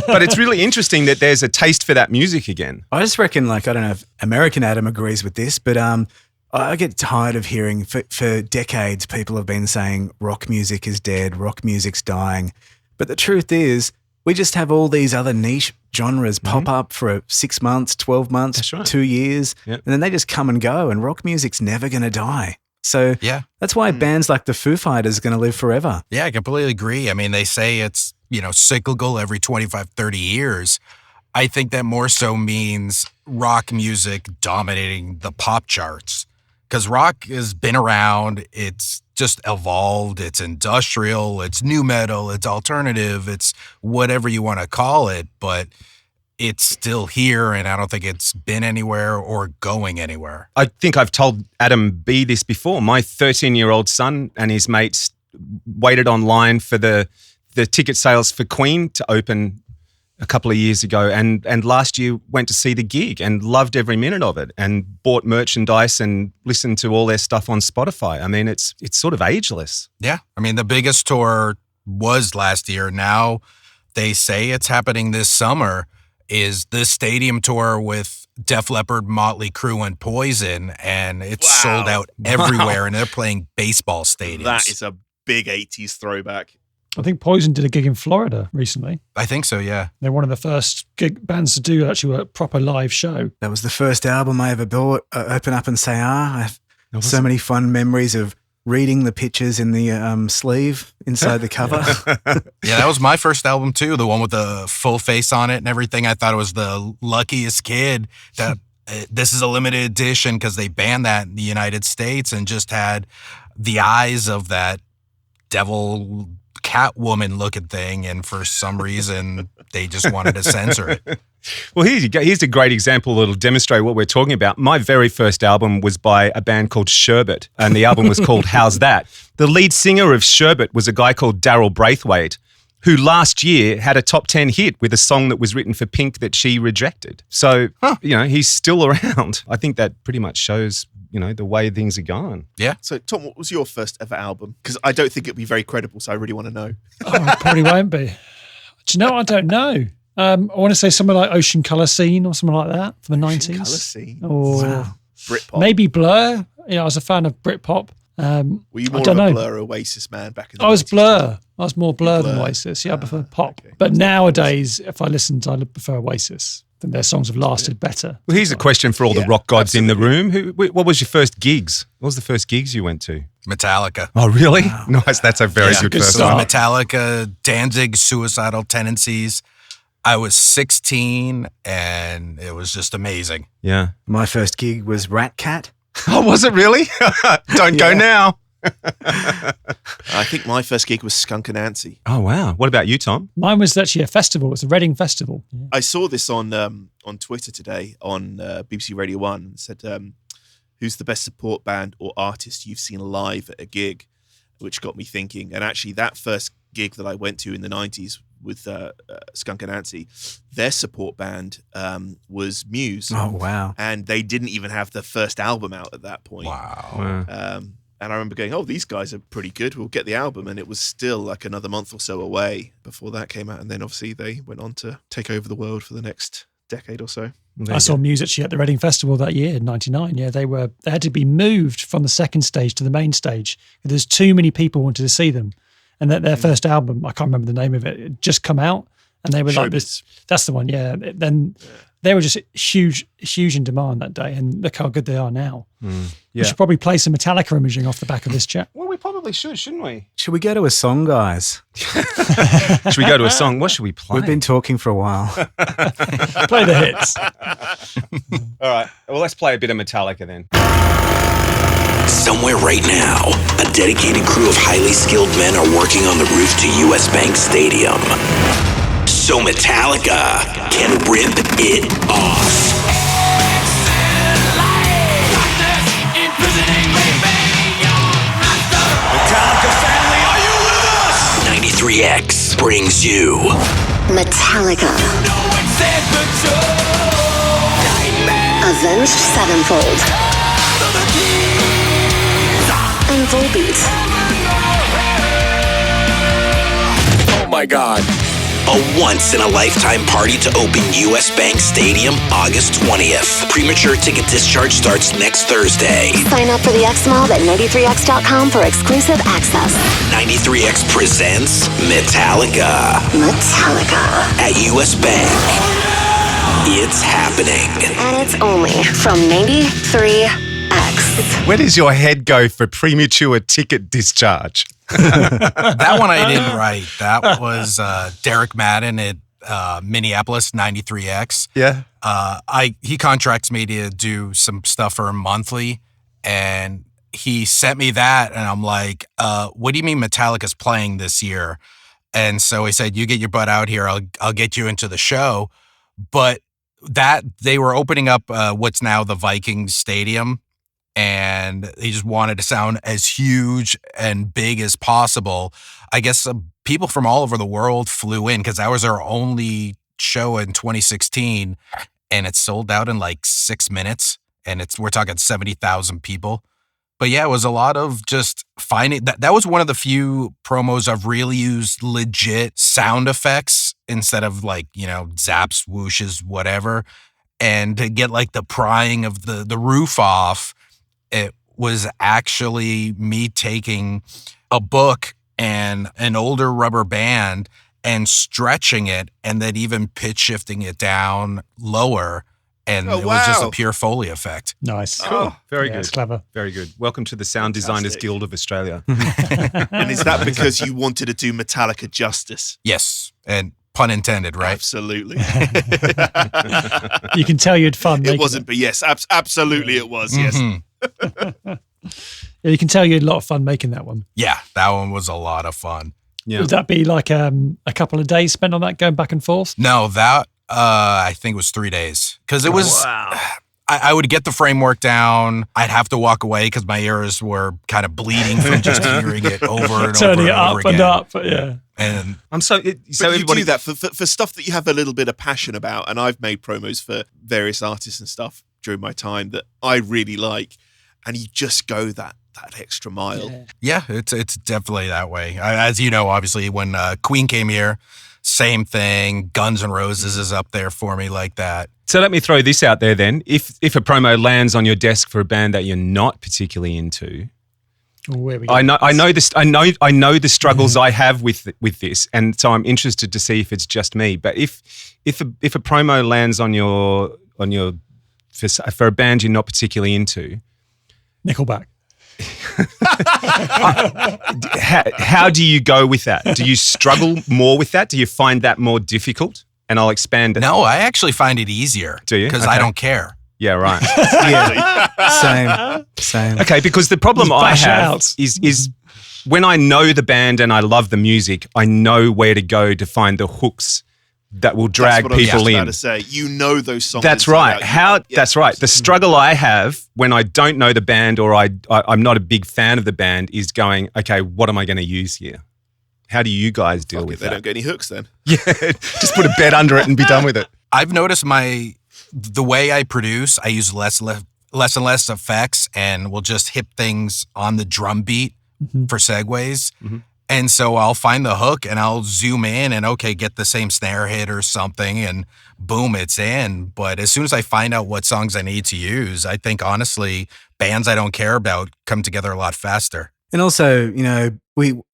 [SPEAKER 2] But it's really interesting that there's a taste for that music again.
[SPEAKER 5] I just reckon, like, I don't know if American Adam agrees with this, but I get tired of hearing for decades people have been saying rock music is dead, rock music's dying. But the truth is, we just have all these other niche genres pop up for 6 months, 12 months,
[SPEAKER 2] That's right.
[SPEAKER 5] 2 years,
[SPEAKER 2] Yep.
[SPEAKER 5] and then they just come and go, and rock music's never going to die. So
[SPEAKER 6] Yeah.
[SPEAKER 5] that's why bands like the Foo Fighters are going to live forever.
[SPEAKER 6] Yeah, I completely agree. I mean, they say it's, cyclical every 25, 30 years. I think that more so means rock music dominating the pop charts. Because rock has been around, it's just evolved, it's industrial, it's new metal, it's alternative, it's whatever you want to call it, but it's still here, and I don't think it's been anywhere or going anywhere.
[SPEAKER 2] I think I've told Adam B this before. My 13-year-old son and his mates waited online for the ticket sales for Queen to open a couple of years ago, and last year went to see the gig and loved every minute of it and bought merchandise and listened to all their stuff on Spotify. I mean, it's sort of ageless.
[SPEAKER 6] Yeah. I mean, the biggest tour was last year. Now they say it's happening this summer, is this stadium tour with Def Leppard, Motley, Crue, and Poison, and it's sold out everywhere, and they're playing baseball stadiums.
[SPEAKER 3] That is a big 80s throwback.
[SPEAKER 4] I think Poison did a gig in Florida recently.
[SPEAKER 6] I think so, yeah.
[SPEAKER 4] They're one of the first bands to do actually a proper live show.
[SPEAKER 5] That was the first album I ever bought. Open Up and Say I have so many fun memories of reading the pictures in the sleeve inside the cover.
[SPEAKER 6] Yeah, that was my first album too, the one with the full face on it and everything. I thought it was the luckiest kid that this is a limited edition because they banned that in the United States and just had the eyes of that devil Catwoman looking thing, and for some reason they just wanted to censor it.
[SPEAKER 2] Well, here's a great example that'll demonstrate what we're talking about. My very first album was by a band called Sherbet, and the album was called How's That? The lead singer of Sherbet was a guy called Daryl Braithwaite, who last year had a top 10 hit with a song that was written for Pink that she rejected. So, he's still around. I think that pretty much shows the way things are going.
[SPEAKER 6] Yeah.
[SPEAKER 3] So, Tom, what was your first ever album? Because I don't think it'd be very credible, so I really want to know.
[SPEAKER 4] Oh, it probably won't be. Do you know? I don't know. I want to say something like Ocean Colour Scene or something like that from the 90s.
[SPEAKER 3] Colour Scene.
[SPEAKER 4] Or
[SPEAKER 3] Britpop.
[SPEAKER 4] maybe Blur. I was a fan of Britpop.
[SPEAKER 3] Were you more of a Blur Oasis man back in the 90s?
[SPEAKER 4] I was Blur. I was more Blur than Oasis. Yeah, I prefer pop. Okay. But nowadays, if I listened, I prefer Oasis. I think their songs have lasted better.
[SPEAKER 2] Well, here's a question for all the rock gods in the room. What was your first gigs? What was the first gigs you went to?
[SPEAKER 6] Metallica.
[SPEAKER 2] Oh, really? Wow. Nice. That's a very good first one.
[SPEAKER 6] Metallica, Danzig, Suicidal Tendencies. I was 16, and it was just amazing.
[SPEAKER 2] Yeah.
[SPEAKER 5] My first gig was Rat Cat.
[SPEAKER 2] Oh, was it really? Don't go now.
[SPEAKER 3] I think my first gig was Skunk Anansie.
[SPEAKER 2] Oh, wow. What about you, Tom?
[SPEAKER 4] Mine was actually a festival. It was a Reading festival. Yeah.
[SPEAKER 3] I saw this on Twitter today on BBC Radio 1. It said, who's the best support band or artist you've seen live at a gig? Which got me thinking. And actually, that first gig that I went to in the 90s with Skunk Anansie, their support band was Muse.
[SPEAKER 5] Oh, wow.
[SPEAKER 3] And they didn't even have the first album out at that point.
[SPEAKER 6] Wow.
[SPEAKER 3] And I remember going, oh, these guys are pretty good. We'll get the album. And it was still like another month or so away before that came out. And then obviously they went on to take over the world for the next decade or so.
[SPEAKER 4] I saw Muse actually at the Reading Festival that year in '99. Yeah, they had to be moved from the second stage to the main stage. There's too many people wanted to see them. And that their first album, I can't remember the name of it, it just come out. And they were like this. That's the one, yeah. Then they were just huge in demand that day. And look how good they are now.
[SPEAKER 2] Yeah.
[SPEAKER 4] We should probably play some Metallica Imaging off the back of this chat.
[SPEAKER 2] Well, we probably should, shouldn't we?
[SPEAKER 5] Should we go to a song, guys?
[SPEAKER 2] Should we go to a song? What should we play?
[SPEAKER 5] We've been talking for a while.
[SPEAKER 4] Play the hits.
[SPEAKER 2] All right. Well, let's play a bit of Metallica then.
[SPEAKER 7] Somewhere right now, a dedicated crew of highly skilled men are working on the roof to US Bank Stadium. So Metallica can rip it off. Metallica family, are you with us? 93X brings you
[SPEAKER 11] Metallica. Avenged Sevenfold. And Volbeat.
[SPEAKER 8] Oh my God.
[SPEAKER 7] A once-in-a-lifetime party to open US Bank Stadium August 20th. Premature ticket discharge starts next Thursday.
[SPEAKER 11] Sign up for the X Mob at 93X.com for exclusive access.
[SPEAKER 7] 93X presents Metallica.
[SPEAKER 11] Metallica.
[SPEAKER 7] At US Bank. It's happening.
[SPEAKER 11] And it's only from 93X.
[SPEAKER 2] Where does your head go for premature ticket discharge?
[SPEAKER 6] That one I didn't write. That was Derek Madden at Minneapolis 93X.
[SPEAKER 2] Yeah.
[SPEAKER 6] He contracts me to do some stuff for Monthly, and he sent me that, and I'm like, what do you mean Metallica's playing this year? And so he said, you get your butt out here, I'll get you into the show. But that they were opening up what's now the Vikings Stadium, and he just wanted to sound as huge and big as possible. I guess people from all over the world flew in because that was our only show in 2016, and it sold out in like 6 minutes. And we're talking 70,000 people. But yeah, it was a lot of just finding that was one of the few promos I've really used legit sound effects instead of like, zaps, whooshes, whatever. And to get like the prying of the roof off, it was actually me taking a book and an older rubber band and stretching it and then even pitch shifting it down lower. And it was just a pure Foley effect.
[SPEAKER 4] Nice.
[SPEAKER 2] Cool. Very good.
[SPEAKER 4] It's clever.
[SPEAKER 2] Very good. Welcome to the Sound Designers Guild of Australia.
[SPEAKER 3] And is that because you wanted to do Metallica justice?
[SPEAKER 6] Yes. And pun intended, right?
[SPEAKER 3] Absolutely.
[SPEAKER 4] You can tell you had fun making
[SPEAKER 3] it. Wasn't, but yes, absolutely it was, yes.
[SPEAKER 4] Yeah, you can tell you had a lot of fun making that one.
[SPEAKER 6] Yeah, that one was a lot of fun.
[SPEAKER 2] Yeah.
[SPEAKER 4] Would that be like a couple of days spent on that going back and forth?
[SPEAKER 6] No, that I think it was 3 days. Because it was, I would get the framework down. I'd have to walk away because my ears were kind of bleeding from just hearing it over and
[SPEAKER 4] Turning
[SPEAKER 6] over
[SPEAKER 4] it
[SPEAKER 6] and
[SPEAKER 4] up
[SPEAKER 6] over
[SPEAKER 4] and
[SPEAKER 6] again.
[SPEAKER 4] up, yeah.
[SPEAKER 6] And
[SPEAKER 2] I'm so
[SPEAKER 3] you do that for stuff that you have a little bit of passion about, and I've made promos for various artists and stuff during my time that I really like, and you just go that extra mile.
[SPEAKER 6] Yeah, it's definitely that way. As you know, obviously, when Queen came here, same thing. Guns N' Roses is up there for me like that.
[SPEAKER 2] So let me throw this out there then. If a promo lands on your desk for a band that you're not particularly into, I know the struggles I have with this, and so I'm interested to see if it's just me. But if a promo lands on your for a band you're not particularly into,
[SPEAKER 4] Nickelback.
[SPEAKER 2] How do you go with that? Do you struggle more with that? Do you find that more difficult? And I'll expand it.
[SPEAKER 6] No, I actually find it easier.
[SPEAKER 2] Do you?
[SPEAKER 6] Because I don't care.
[SPEAKER 2] Yeah, right.
[SPEAKER 5] Same.
[SPEAKER 2] Okay, because the problem I have is when I know the band and I love the music, I know where to go to find the hooks that will drag people in.
[SPEAKER 3] That's what I was about to say. You know those songs.
[SPEAKER 2] That's right. That's right. The struggle I have when I don't know the band or I'm not a big fan of the band is going, okay, what am I going to use here? How do you guys deal with that?
[SPEAKER 3] They don't get any hooks then.
[SPEAKER 2] Yeah, just put a bed under it and be done with it.
[SPEAKER 6] I've noticed the way I produce, I use less and less effects and will just hit things on the drum beat for segues. Mm-hmm. And so I'll find the hook and I'll zoom in and get the same snare hit or something and boom, it's in. But as soon as I find out what songs I need to use, I think honestly, bands I don't care about come together a lot faster.
[SPEAKER 5] And also,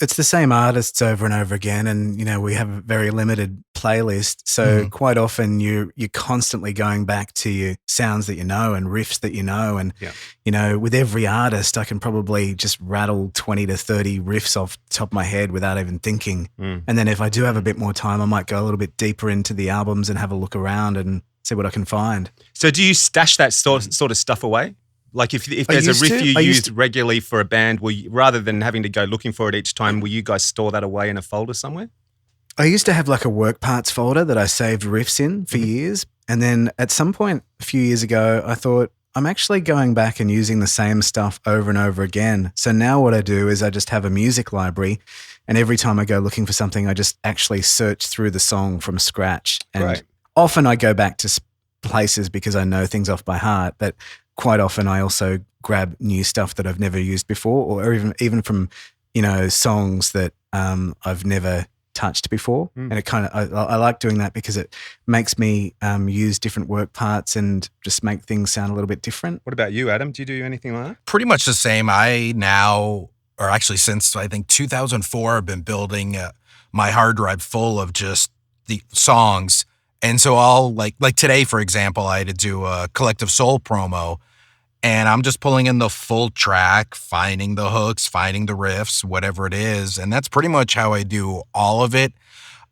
[SPEAKER 5] it's the same artists over and over again, and we have a very limited playlist. So quite often you're constantly going back to your sounds that you know and riffs that you know, and with every artist, I can probably just rattle 20 to 30 riffs off the top of my head without even thinking. And then if I do have a bit more time, I might go a little bit deeper into the albums and have a look around and see what I can find.
[SPEAKER 2] So do you stash that sort of stuff away? Like if there's a riff you used regularly for a band, rather than having to go looking for it each time, will you guys store that away in a folder somewhere?
[SPEAKER 5] I used to have like a work parts folder that I saved riffs in for years. And then at some point a few years ago, I thought, I'm actually going back and using the same stuff over and over again. So now what I do is I just have a music library, and every time I go looking for something, I just actually search through the song from scratch. And often I go back to places because I know things off by heart, but quite often I also grab new stuff that I've never used before, or even from, songs that I've never touched before. And it kind of, I like doing that because it makes me use different work parts and just make things sound a little bit different.
[SPEAKER 2] What about you, Adam? Do you do anything like that?
[SPEAKER 6] Pretty much the same. Since I think 2004, I've been building my hard drive full of just the songs. And so I'll like today, for example, I had to do a Collective Soul promo, and I'm just pulling in the full track, finding the hooks, finding the riffs, whatever it is. And that's pretty much how I do all of it,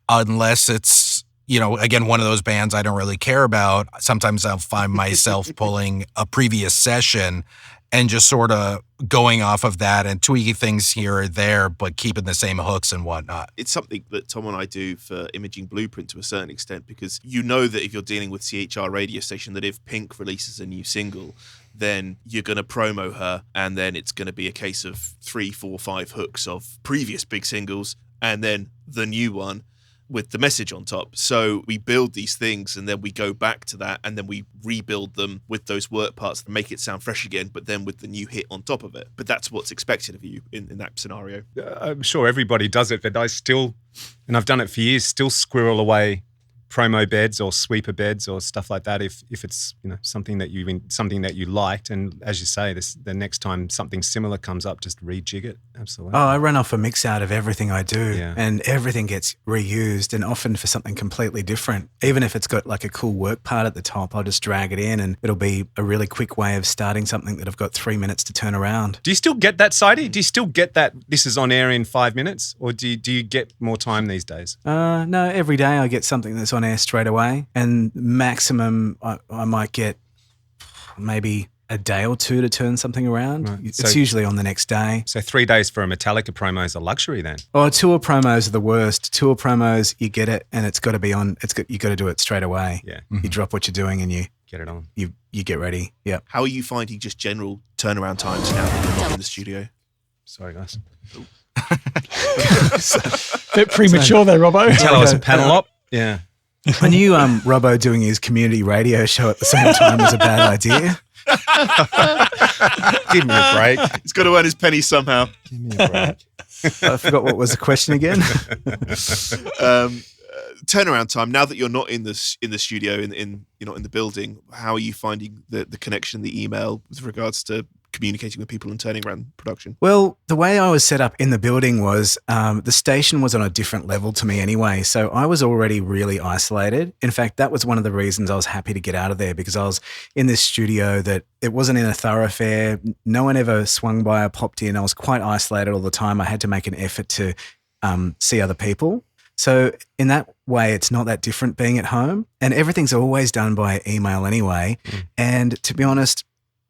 [SPEAKER 6] unless it's, again, one of those bands I don't really care about. Sometimes I'll find myself pulling a previous session and just sort of going off of that and tweaking things here or there, but keeping the same hooks and whatnot.
[SPEAKER 3] It's something that Tom and I do for Imaging Blueprint to a certain extent, because that if you're dealing with CHR radio station, that if Pink releases a new single, then you're going to promo her, and then it's going to be a case of 3, 4, 5 hooks of previous big singles, and then the new one, with the message on top. So we build these things and then we go back to that and then we rebuild them with those work parts to make it sound fresh again, but then with the new hit on top of it. But that's what's expected of you in that scenario.
[SPEAKER 2] I'm sure everybody does it, but I still, and I've done it for years, still squirrel away promo beds or sweeper beds or stuff like that if it's something that you liked, and as you say, the next time something similar comes up, just rejig it. Absolutely.
[SPEAKER 5] I run off a mix out of everything I do, and everything gets reused, and often for something completely different. Even if it's got like a cool work part at the top, I'll just drag it in and it'll be a really quick way of starting something that I've got 3 minutes to turn around.
[SPEAKER 2] Do you still get that, Sidey? Do you still get that this is on air in 5 minutes, or do you get more time these days?
[SPEAKER 5] No, every day I get something that's on air straight away, and maximum I might get maybe a day or two to turn something around. Right. It's usually on the next day.
[SPEAKER 2] So 3 days for a Metallica promo is a luxury then?
[SPEAKER 5] Oh, tour promos are the worst. Tour promos, you get it and it's got to be on. You got to do it straight away.
[SPEAKER 2] Yeah.
[SPEAKER 5] You drop what you're doing and you
[SPEAKER 2] get it on.
[SPEAKER 5] You get ready. Yeah.
[SPEAKER 3] How are you finding just general turnaround times now that you're not in the studio?
[SPEAKER 2] Sorry, guys.
[SPEAKER 4] Bit premature there, Robbo.
[SPEAKER 2] Tell us a panel op. Yeah.
[SPEAKER 5] I knew Robbo doing his community radio show at the same time was a bad idea.
[SPEAKER 2] Give me a break.
[SPEAKER 3] He's got to earn his pennies somehow.
[SPEAKER 2] Give me a break.
[SPEAKER 5] I forgot what was the question again.
[SPEAKER 3] Turnaround time. Now that you're not in the studio, you're not in the building, how are you finding the connection, the email with regards to communicating with people and turning around production?
[SPEAKER 5] Well, the way I was set up in the building was the station was on a different level to me anyway. So I was already really isolated. In fact, that was one of the reasons I was happy to get out of there, because I was in this studio that it wasn't in a thoroughfare. No one ever swung by or popped in. I was quite isolated all the time. I had to make an effort to see other people. So in that way, it's not that different being at home, and everything's always done by email anyway. And to be honest,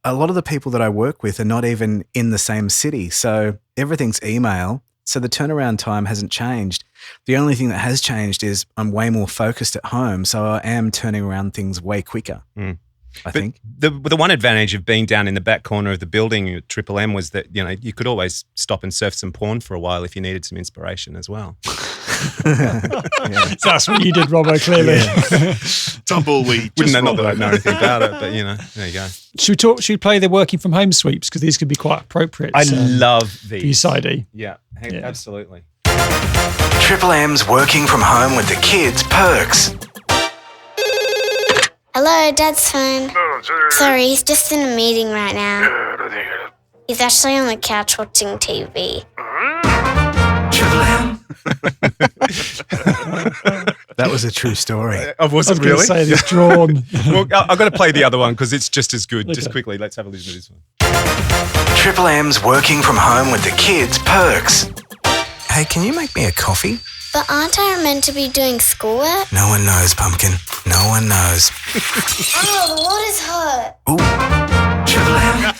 [SPEAKER 5] a lot of the people that I work with are not even in the same city. So everything's email. So the turnaround time hasn't changed. The only thing that has changed is I'm way more focused at home. So I am turning around things way quicker, I think.
[SPEAKER 2] The one advantage of being down in the back corner of the building at Triple M was that, you could always stop and surf some porn for a while if you needed some inspiration as well.
[SPEAKER 4] That's what you did, Robbo, clearly.
[SPEAKER 3] Tumbleweed.
[SPEAKER 2] Not that I know anything about it, but there you go.
[SPEAKER 4] Should we play the working from home sweeps? Because these could be quite appropriate.
[SPEAKER 2] I love these.
[SPEAKER 4] For you, Sidey.
[SPEAKER 2] Yeah, absolutely.
[SPEAKER 5] Triple M's working from home with the kids perks.
[SPEAKER 12] Hello, Dad's phone. Sorry, he's just in a meeting right now. He's actually on the couch watching TV.
[SPEAKER 5] Triple M. That was a true story.
[SPEAKER 2] I was
[SPEAKER 4] going to say it's drawn.
[SPEAKER 2] Well, I've got to play the other one because it's just as good. Okay. Just quickly, let's have a listen to this one.
[SPEAKER 5] Triple M's working from home with the kids perks. Hey, can you make me a coffee?
[SPEAKER 12] But aren't I meant to be doing schoolwork?
[SPEAKER 5] No one knows, Pumpkin. No one knows.
[SPEAKER 12] Oh, what is hurt?
[SPEAKER 5] Ooh. Triple M.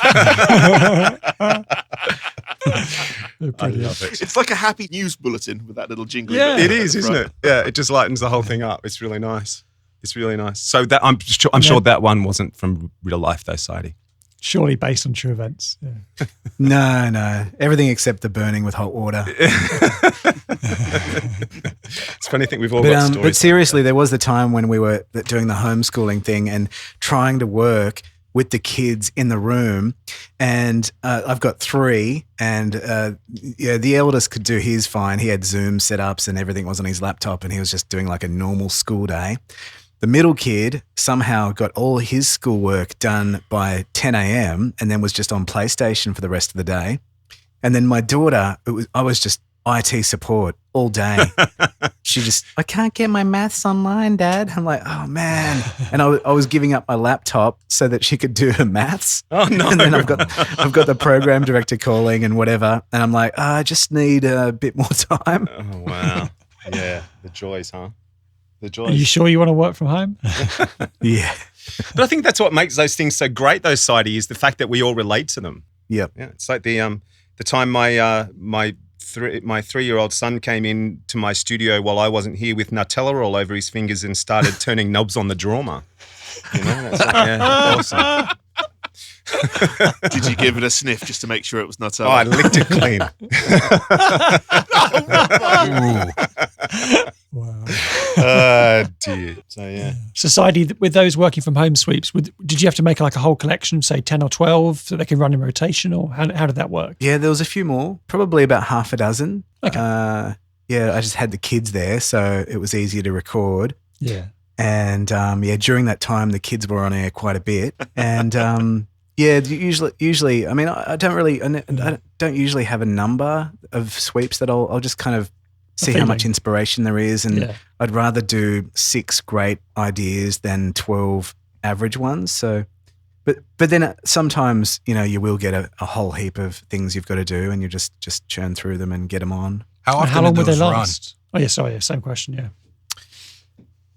[SPEAKER 2] I love it.
[SPEAKER 3] It's like a happy news bulletin with that little jingle.
[SPEAKER 2] Yeah, it is, isn't it? Yeah, it just lightens the whole thing up. It's really nice. It's really nice. So that I'm sure that one wasn't from real life, though, Sidey.
[SPEAKER 4] Surely based on true events. Yeah.
[SPEAKER 5] No. Everything except the burning with hot water.
[SPEAKER 2] It's funny, I think we've all got stories.
[SPEAKER 5] But seriously, there was the time when we were doing the homeschooling thing and trying to work with the kids in the room. And I've got 3 and the eldest could do his fine. He had Zoom setups and everything was on his laptop and he was just doing like a normal school day. The middle kid somehow got all his schoolwork done by 10 a.m. and then was just on PlayStation for the rest of the day. And then my daughter, I was just IT support all day. I can't get my maths online, Dad. I'm like, oh man. And I was giving up my laptop so that she could do her maths.
[SPEAKER 2] Oh no.
[SPEAKER 5] And then I've got the program director calling and whatever. And I'm like, I just need a bit more time.
[SPEAKER 2] Oh wow. Yeah. The joys, huh? The joys.
[SPEAKER 4] Are you sure you want to work from home?
[SPEAKER 5] Yeah.
[SPEAKER 2] But I think that's what makes those things so great, though, Sidey, is the fact that we all relate to them.
[SPEAKER 5] Yep.
[SPEAKER 2] Yeah. It's like the time my 3-year-old son came in to my studio while I wasn't here with Nutella all over his fingers and started turning knobs on the drama. That's awesome.
[SPEAKER 3] Did you give it a sniff just to make sure it was Nutella?
[SPEAKER 2] Oh, I licked it clean.
[SPEAKER 4] Wow.
[SPEAKER 2] Dear. So, yeah.
[SPEAKER 4] Society, with those working from home sweeps, did you have to make like a whole collection, say 10 or 12, so they can run in rotation, or how did that work?
[SPEAKER 5] Yeah, there was a few more, probably about half a dozen.
[SPEAKER 4] Okay.
[SPEAKER 5] Yeah, I just had the kids there, so it was easier to record.
[SPEAKER 4] Yeah.
[SPEAKER 5] And during that time, the kids were on air quite a bit. And usually, I mean, I don't usually have a number of sweeps that I'll just kind of see how much inspiration there is. And I'd rather do 6 great ideas than 12 average ones. So, but then sometimes, you will get a whole heap of things you've got to do, and you just churn through them and get them on.
[SPEAKER 6] How
[SPEAKER 4] long would they
[SPEAKER 6] run?
[SPEAKER 4] last? Oh, yeah, sorry, same question, yeah.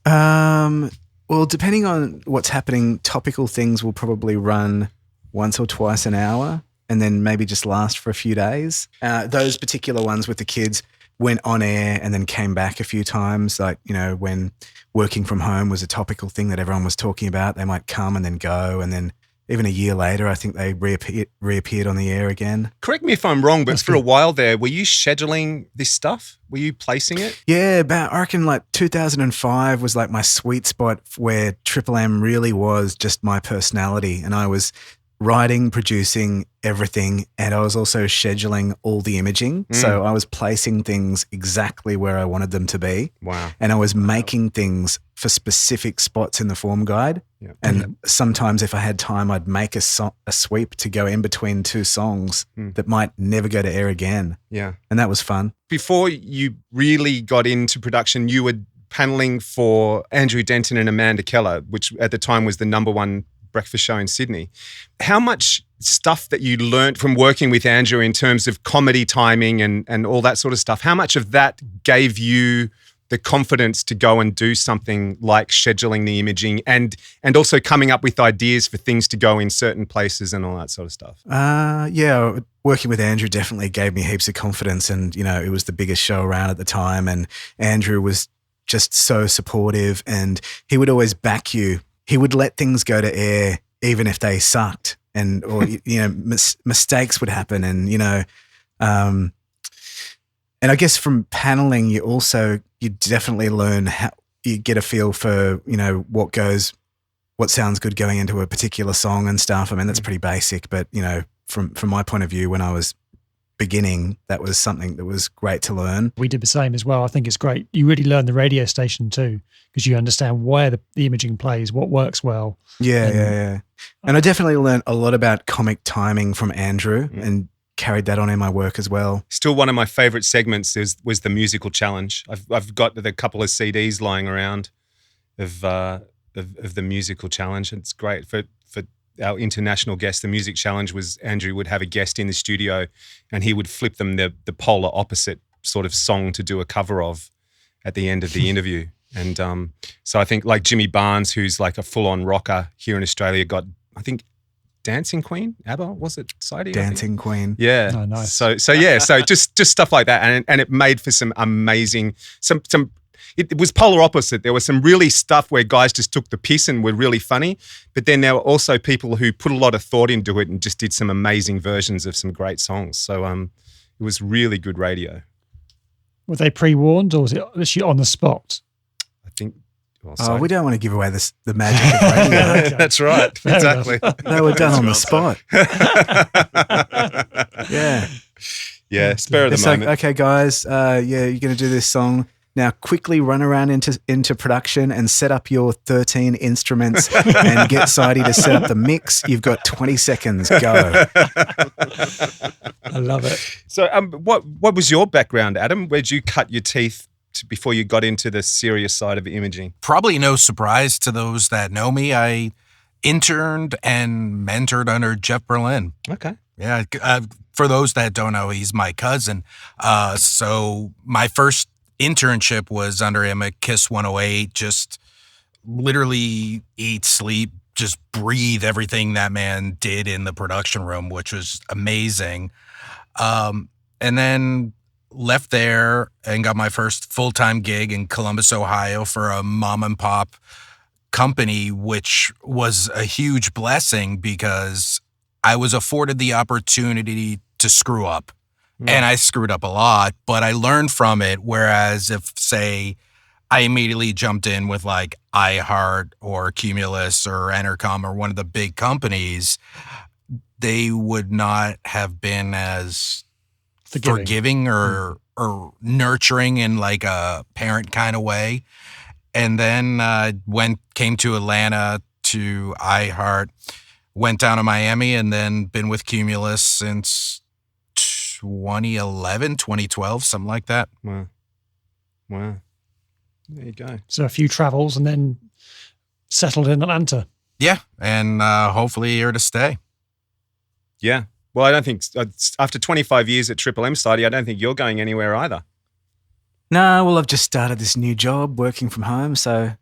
[SPEAKER 5] Well, depending on what's happening, topical things will probably run once or twice an hour and then maybe just last for a few days. Those particular ones with the kids went on air and then came back a few times. Like, when working from home was a topical thing that everyone was talking about, they might come and then go. And then even a year later, I think they reappeared on the air again.
[SPEAKER 2] Correct me if I'm wrong, but for a while there, were you scheduling this stuff? Were you placing it?
[SPEAKER 5] Yeah, I reckon like 2005 was like my sweet spot where Triple M really was just my personality. And I was writing, producing everything, and I was also scheduling all the imaging. So I was placing things exactly where I wanted them to be.
[SPEAKER 2] Wow.
[SPEAKER 5] And I was making things for specific spots in the form guide. Yeah. And sometimes if I had time, I'd make a sweep to go in between 2 songs that might never go to air again.
[SPEAKER 2] Yeah.
[SPEAKER 5] And that was fun.
[SPEAKER 2] Before you really got into production, you were paneling for Andrew Denton and Amanda Keller, which at the time was the #1 breakfast show in Sydney. How much stuff that you learned from working with Andrew in terms of comedy timing and all that sort of stuff, how much of that gave you the confidence to go and do something like scheduling the imaging and also coming up with ideas for things to go in certain places and all that sort of stuff?
[SPEAKER 5] Yeah, working with Andrew definitely gave me heaps of confidence, and it was the biggest show around at the time, and Andrew was just so supportive, and he would always back you. He would let things go to air even if they sucked, or mistakes would happen, and and I guess from paneling, you definitely learn how you get a feel for what sounds good going into a particular song and stuff. I mean, that's pretty basic, but from my point of view, when I was beginning, that was something that was great to learn.
[SPEAKER 4] We did the same as well. I think it's great. You really learn the radio station too, because you understand where the imaging plays, what works well.
[SPEAKER 5] Yeah. And I definitely learned a lot about comic timing from Andrew and carried that on in my work as well.
[SPEAKER 2] Still, one of my favourite segments was the musical challenge. I've got a couple of CDs lying around of the musical challenge. It's great for our international guest. The music challenge was Andrew would have a guest in the studio and he would flip them the polar opposite sort of song to do a cover of at the end of the interview. And so I think like Jimmy Barnes, who's like a full-on rocker here in Australia, got, I think, Dancing Queen, ABBA, was it Sidey?
[SPEAKER 5] Dancing Queen.
[SPEAKER 2] Yeah.
[SPEAKER 4] Oh, nice.
[SPEAKER 2] So just stuff like that. And it made for some amazing, it was polar opposite. There was some really stuff where guys just took the piss and were really funny, but then there were also people who put a lot of thought into it and just did some amazing versions of some great songs. So it was really good radio.
[SPEAKER 4] Were they pre-warned, or was it literally on the spot?
[SPEAKER 2] I think.
[SPEAKER 5] We don't want to give away the magic of radio.
[SPEAKER 2] Okay. That's right. Exactly.
[SPEAKER 5] They were done on the spot. Yeah.
[SPEAKER 2] Yeah. Spur of the moment.
[SPEAKER 5] Like, okay, guys. You're going to do this song. Now, quickly run around into production and set up your 13 instruments and get Sidey to set up the mix. You've got 20 seconds. Go.
[SPEAKER 4] I love it.
[SPEAKER 2] So, what was your background, Adam? Where'd you cut your teeth before you got into the serious side of imaging?
[SPEAKER 6] Probably no surprise to those that know me. I interned and mentored under Jeff Berlin.
[SPEAKER 2] Okay.
[SPEAKER 6] Yeah. For those that don't know, he's my cousin. So my first internship was under him at KISS 108. Just literally eat, sleep, just breathe everything that man did in the production room, which was amazing. And then left there and got my first full-time gig in Columbus, Ohio for a mom and pop company, which was a huge blessing because I was afforded the opportunity to screw up. And I screwed up a lot, but I learned from it. Whereas if, say, I immediately jumped in with like iHeart or Cumulus or Entercom or one of the big companies. They would not have been as forgiving or nurturing in like a parent kind of way. And then came to Atlanta to iHeart, went down to Miami, and then been with Cumulus since 2011, 2012, something like that.
[SPEAKER 2] Wow. There you go.
[SPEAKER 4] So a few travels and then settled in Atlanta.
[SPEAKER 6] Yeah, and hopefully here to stay.
[SPEAKER 2] Yeah. Well, I don't think, after 25 years at Triple M, Sidey, I don't think you're going anywhere either.
[SPEAKER 5] No, well, I've just started this new job working from home, so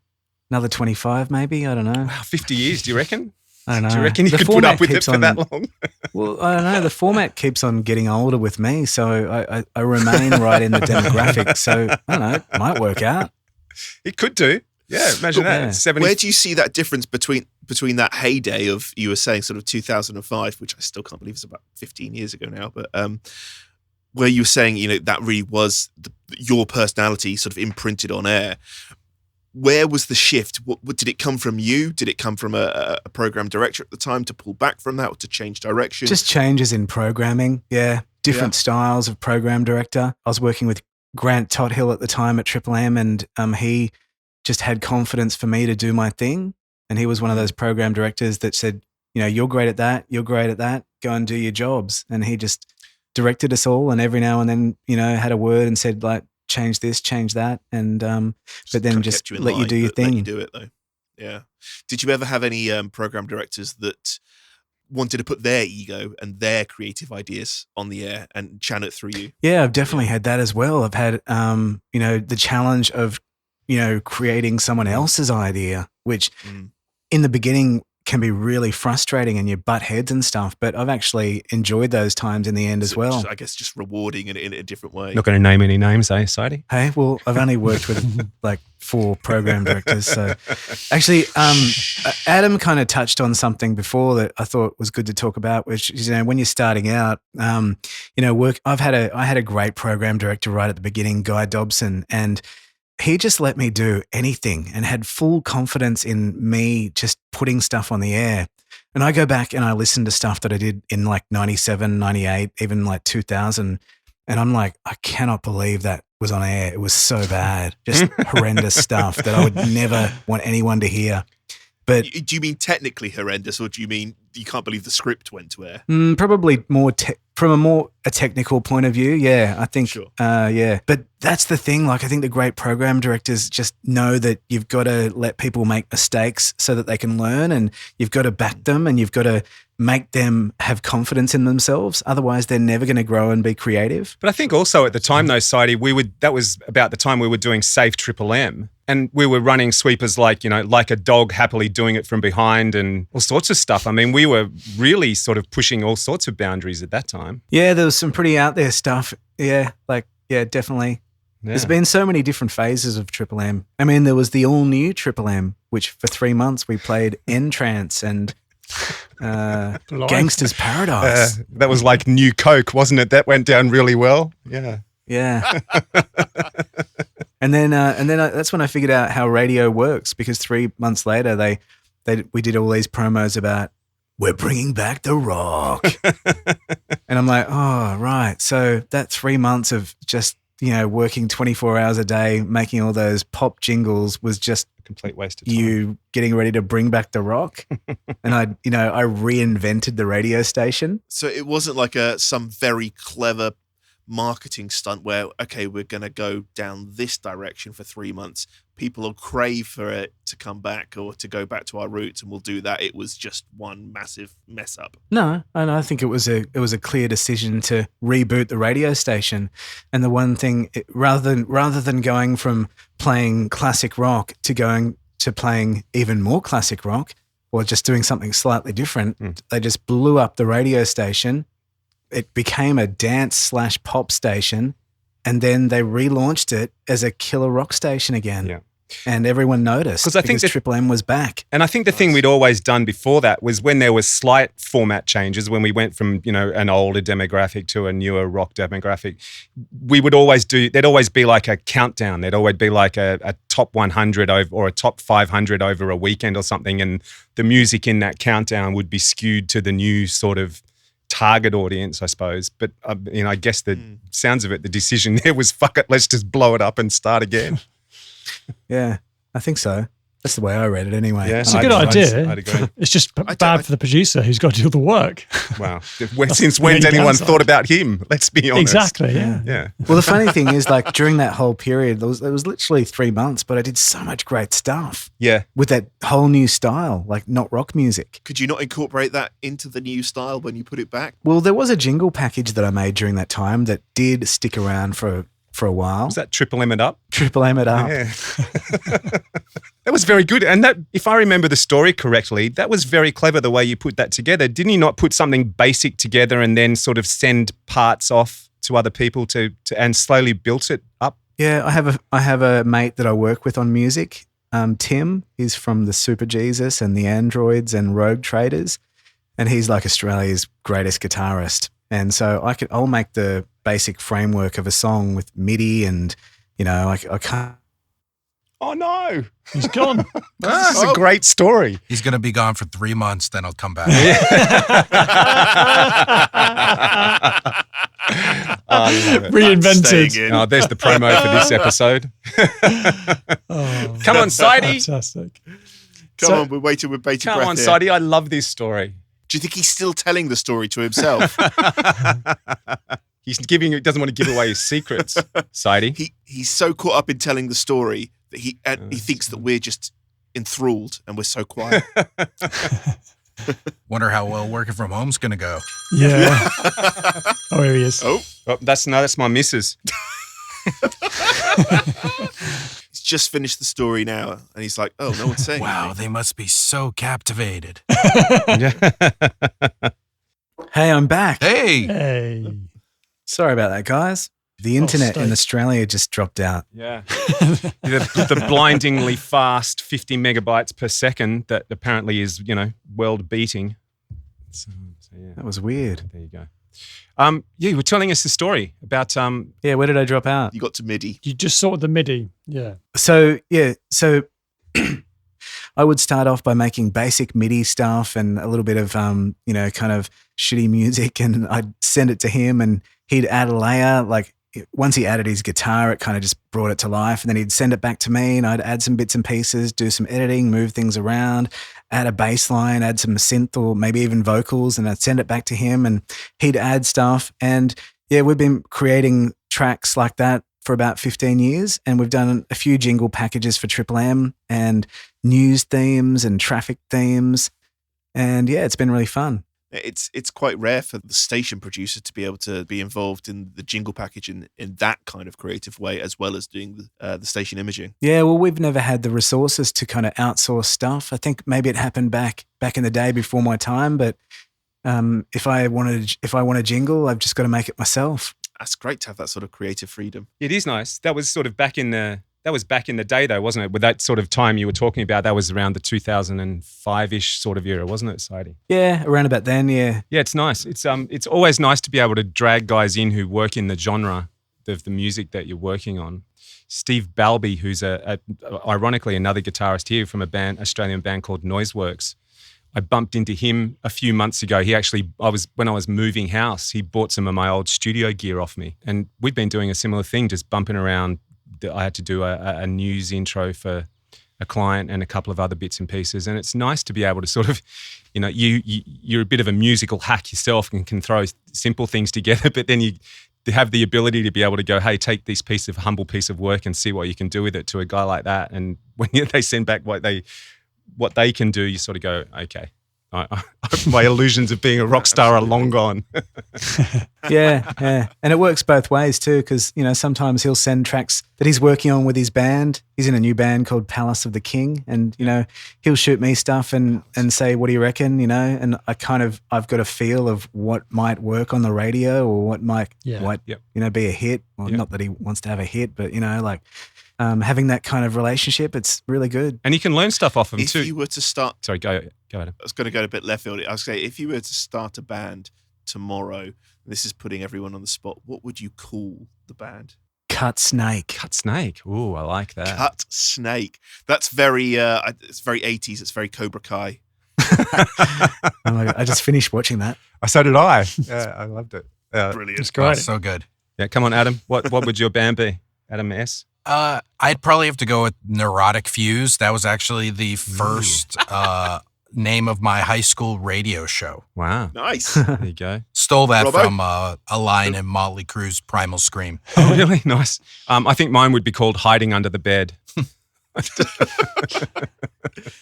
[SPEAKER 5] another 25 maybe, I don't know.
[SPEAKER 2] Wow, 50 years, do you reckon?
[SPEAKER 5] I don't know.
[SPEAKER 2] Do you reckon you could put up with it for that long?
[SPEAKER 5] Well, I don't know. The format keeps on getting older with me, so I remain right in the demographic. So, I don't know, it might work out.
[SPEAKER 2] It could do. Yeah, imagine that.
[SPEAKER 5] Yeah.
[SPEAKER 2] 70.
[SPEAKER 3] Where do you see that difference between that heyday of, you were saying sort of 2005, which I still can't believe is about 15 years ago now, but where you were saying, you know, that really was your personality sort of imprinted on air. Where was the shift? What did it come from you? Did it come from a program director at the time to pull back from that or to change direction?
[SPEAKER 5] Just changes in programming, yeah. Different styles of program director. I was working with Grant Tothill at the time at Triple M, and he just had confidence for me to do my thing. And he was one of those program directors that said, you know, you're great at that, go and do your jobs. And he just directed us all, and every now and then, you know, had a word and said, like, change this, change that, and but then just let you do your thing.
[SPEAKER 3] Let you do it though. Yeah. Did you ever have any program directors that wanted to put their ego and their creative ideas on the air and channel it through you?
[SPEAKER 5] Yeah, I've definitely had that as well. I've had you know, the challenge of, you know, creating someone else's idea, which in the beginning can be really frustrating and you butt heads and stuff, but I've actually enjoyed those times in the end as well.
[SPEAKER 3] I guess just rewarding in a different way.
[SPEAKER 2] Not going to name any names, Sidey?
[SPEAKER 5] Hey, well, I've only worked with like 4 program directors. So actually, Adam kind of touched on something before that I thought was good to talk about, which is, you know, when you're starting out, you know, I had a great program director right at the beginning, Guy Dobson, and he just let me do anything and had full confidence in me just putting stuff on the air. And I go back and I listen to stuff that I did in like 97, 98, even like 2000. And I'm like, I cannot believe that was on air. It was so bad, just horrendous stuff that I would never want anyone to hear. But
[SPEAKER 3] do you mean technically horrendous, or do you mean you can't believe the script went to air?
[SPEAKER 5] Probably more from a technical point of view. Yeah, I think. Sure. Yeah, but that's the thing. Like, I think the great program directors just know that you've got to let people make mistakes so that they can learn, and you've got to back them, and you've got to make them have confidence in themselves. Otherwise, they're never going to grow and be creative.
[SPEAKER 2] But I think also at the time, though, Sidey, that was about the time we were doing Safe Triple M. And we were running sweepers like, you know, like a dog happily doing it from behind and all sorts of stuff. I mean, we were really sort of pushing all sorts of boundaries at that time.
[SPEAKER 5] Yeah, there was some pretty out there stuff. Yeah, definitely. Yeah. There's been so many different phases of Triple M. I mean, there was the all new Triple M, which for 3 months we played Entrance and Gangster's Paradise.
[SPEAKER 2] That was like New Coke, wasn't it? That went down really well. Yeah.
[SPEAKER 5] Yeah. And then that's when I figured out how radio works, because 3 months later we did all these promos about, we're bringing back the rock. And I'm like, oh, right. So that 3 months of just, you know, working 24 hours a day, making all those pop jingles was just
[SPEAKER 2] a complete waste of time.
[SPEAKER 5] You getting ready to bring back the rock. And I reinvented the radio station.
[SPEAKER 3] So it wasn't like some very clever marketing stunt where, okay, we're going to go down this direction for 3 months. People will crave for it to come back or to go back to our roots, and we'll do that. It was just one massive mess up.
[SPEAKER 5] No, and I think it was a clear decision to reboot the radio station. And the one thing, rather than going from playing classic rock to playing even more classic rock, or just doing something slightly different, they just blew up the radio station. It became a dance/pop station, and then they relaunched it as a killer rock station again.
[SPEAKER 2] Yeah.
[SPEAKER 5] and everyone noticed
[SPEAKER 2] because I think
[SPEAKER 5] Triple M was back.
[SPEAKER 2] And I think the thing we'd always done before that was when there was slight format changes, when we went from, an older demographic to a newer rock demographic, we would always there'd always be like a countdown. There'd always be like a top 100 or a top 500 over a weekend or something. And the music in that countdown would be skewed to the new sort of target audience, I suppose. But I guess the sounds of it, the decision there was, fuck it, let's just blow it up and start again.
[SPEAKER 5] Yeah, I think so. That's the way I read it anyway.
[SPEAKER 4] Yeah, it's a good idea.
[SPEAKER 2] I'd agree.
[SPEAKER 4] It's just bad for the producer who's got to do the work.
[SPEAKER 2] Wow. Since when's anyone thought about him? Let's be honest.
[SPEAKER 4] Exactly, yeah.
[SPEAKER 5] Well, the funny thing is, like, during that whole period, it was literally 3 months, but I did so much great stuff.
[SPEAKER 2] Yeah.
[SPEAKER 5] With that whole new style, like not rock music.
[SPEAKER 3] Could you not incorporate that into the new style when you put it back?
[SPEAKER 5] Well, there was a jingle package that I made during that time that did stick around for a while.
[SPEAKER 2] Was that Triple M It Up?
[SPEAKER 5] Triple M It Up.
[SPEAKER 2] Yeah. That was very good. And that, if I remember the story correctly, that was very clever the way you put that together. Didn't you not put something basic together and then sort of send parts off to other people to and slowly built it up?
[SPEAKER 5] Yeah, I have a mate that I work with on music. Tim, he's from the Super Jesus and the Androids and Rogue Traders, and he's like Australia's greatest guitarist. And so I'll make the basic framework of a song with MIDI, and I can't.
[SPEAKER 2] Oh no,
[SPEAKER 4] he's gone.
[SPEAKER 2] This is a great story.
[SPEAKER 6] He's going to be gone for 3 months, then he'll come back.
[SPEAKER 4] Reinvented.
[SPEAKER 2] Oh, there's the promo for this episode. Come on, Sidey.
[SPEAKER 4] Fantastic.
[SPEAKER 3] Come on, we're waiting with bated breath.
[SPEAKER 2] Come on,
[SPEAKER 3] here.
[SPEAKER 2] Sidey. I love this story.
[SPEAKER 3] Do you think he's still telling the story to himself?
[SPEAKER 2] He doesn't want to give away his secrets, Sidey.
[SPEAKER 3] He's so caught up in telling the story that he thinks that we're just enthralled and we're so quiet.
[SPEAKER 6] Wonder how well working from home's going to go.
[SPEAKER 4] Yeah. Oh, here he is.
[SPEAKER 3] Oh,
[SPEAKER 2] that's my missus.
[SPEAKER 3] He's just finished the story now, and he's like, "Oh, no one's saying."
[SPEAKER 6] Wow,
[SPEAKER 3] anything.
[SPEAKER 6] they must be so captivated.
[SPEAKER 5] Hey, I'm back.
[SPEAKER 6] Hey.
[SPEAKER 5] Sorry about that, guys. The internet in Australia just dropped out.
[SPEAKER 2] Yeah. the blindingly fast 50 megabytes per second that apparently is, world beating. So, yeah.
[SPEAKER 5] That was weird.
[SPEAKER 2] There you go. You were telling us the story about
[SPEAKER 5] where did I drop out?
[SPEAKER 3] You got to MIDI.
[SPEAKER 4] You just sorted the MIDI. Yeah.
[SPEAKER 5] So I would start off by making basic MIDI stuff and a little bit of kind of shitty music, and I'd send it to him and he'd add a layer. Like once he added his guitar, it kind of just brought it to life, and then he'd send it back to me and I'd add some bits and pieces, do some editing, move things around, add a bass line, add some synth or maybe even vocals, and I'd send it back to him and he'd add stuff. And yeah, we've been creating tracks like that for about 15 years, and we've done a few jingle packages for Triple M and news themes and traffic themes. And yeah, it's been really fun.
[SPEAKER 3] It's quite rare for the station producer to be able to be involved in the jingle package in that kind of creative way, as well as doing the station imaging.
[SPEAKER 5] Yeah, well, we've never had the resources to kind of outsource stuff. I think maybe it happened back in the day before my time, but if I want a jingle, I've just got to make it myself.
[SPEAKER 3] That's great to have that sort of creative freedom.
[SPEAKER 2] It is nice. That was sort of back in the day, though, wasn't it? With that sort of time you were talking about, that was around the 2005-ish sort of era, wasn't it, Sidey?
[SPEAKER 5] Yeah, around about then, yeah.
[SPEAKER 2] Yeah, it's nice. It's always nice to be able to drag guys in who work in the genre of the music that you're working on. Steve Balby, who's ironically another guitarist here from Australian band called Noiseworks. I bumped into him a few months ago. When I was moving house, he bought some of my old studio gear off me. And we've been doing a similar thing, just bumping around. I had to do a news intro for a client and a couple of other bits and pieces. And it's nice to be able to sort of, you're a bit of a musical hack yourself and can throw simple things together, but then you have the ability to be able to go, hey, take this humble piece of work and see what you can do with it to a guy like that. And when they send back what they can do, you sort of go, okay, my illusions of being a rock star are long gone.
[SPEAKER 5] Yeah. And it works both ways too, because, sometimes he'll send tracks that he's working on with his band. He's in a new band called Palace of the King, and, he'll shoot me stuff and say, what do you reckon, and I've got a feel of what might work on the radio or what might, be a hit. Well, not that he wants to have a hit, but, having that kind of relationship, it's really good.
[SPEAKER 2] And you can learn stuff off them
[SPEAKER 3] If
[SPEAKER 2] too.
[SPEAKER 3] you were to start,
[SPEAKER 2] Sorry, go Adam.
[SPEAKER 3] I was going to go a bit left field. I was saying, if you were to start a band tomorrow, this is putting everyone on the spot, what would you call the band?
[SPEAKER 5] Cut Snake.
[SPEAKER 2] Cut Snake. Ooh, I like that.
[SPEAKER 3] Cut Snake. That's very, it's very 80s. It's very Cobra Kai.
[SPEAKER 5] Oh my God, I just finished watching that.
[SPEAKER 2] So did I. Yeah, I loved it.
[SPEAKER 3] Brilliant.
[SPEAKER 4] It's great.
[SPEAKER 6] So good.
[SPEAKER 2] Yeah, come on, Adam. What would your band be? Adam S.
[SPEAKER 6] I'd probably have to go with Neurotic Fuse. That was actually the first name of my high school radio show.
[SPEAKER 2] Wow.
[SPEAKER 3] Nice.
[SPEAKER 2] There you go.
[SPEAKER 6] Stole that
[SPEAKER 3] Robbo?
[SPEAKER 6] from a line in Motley Crue's Primal Scream.
[SPEAKER 2] Oh, really? Nice. I think mine would be called Hiding Under the Bed.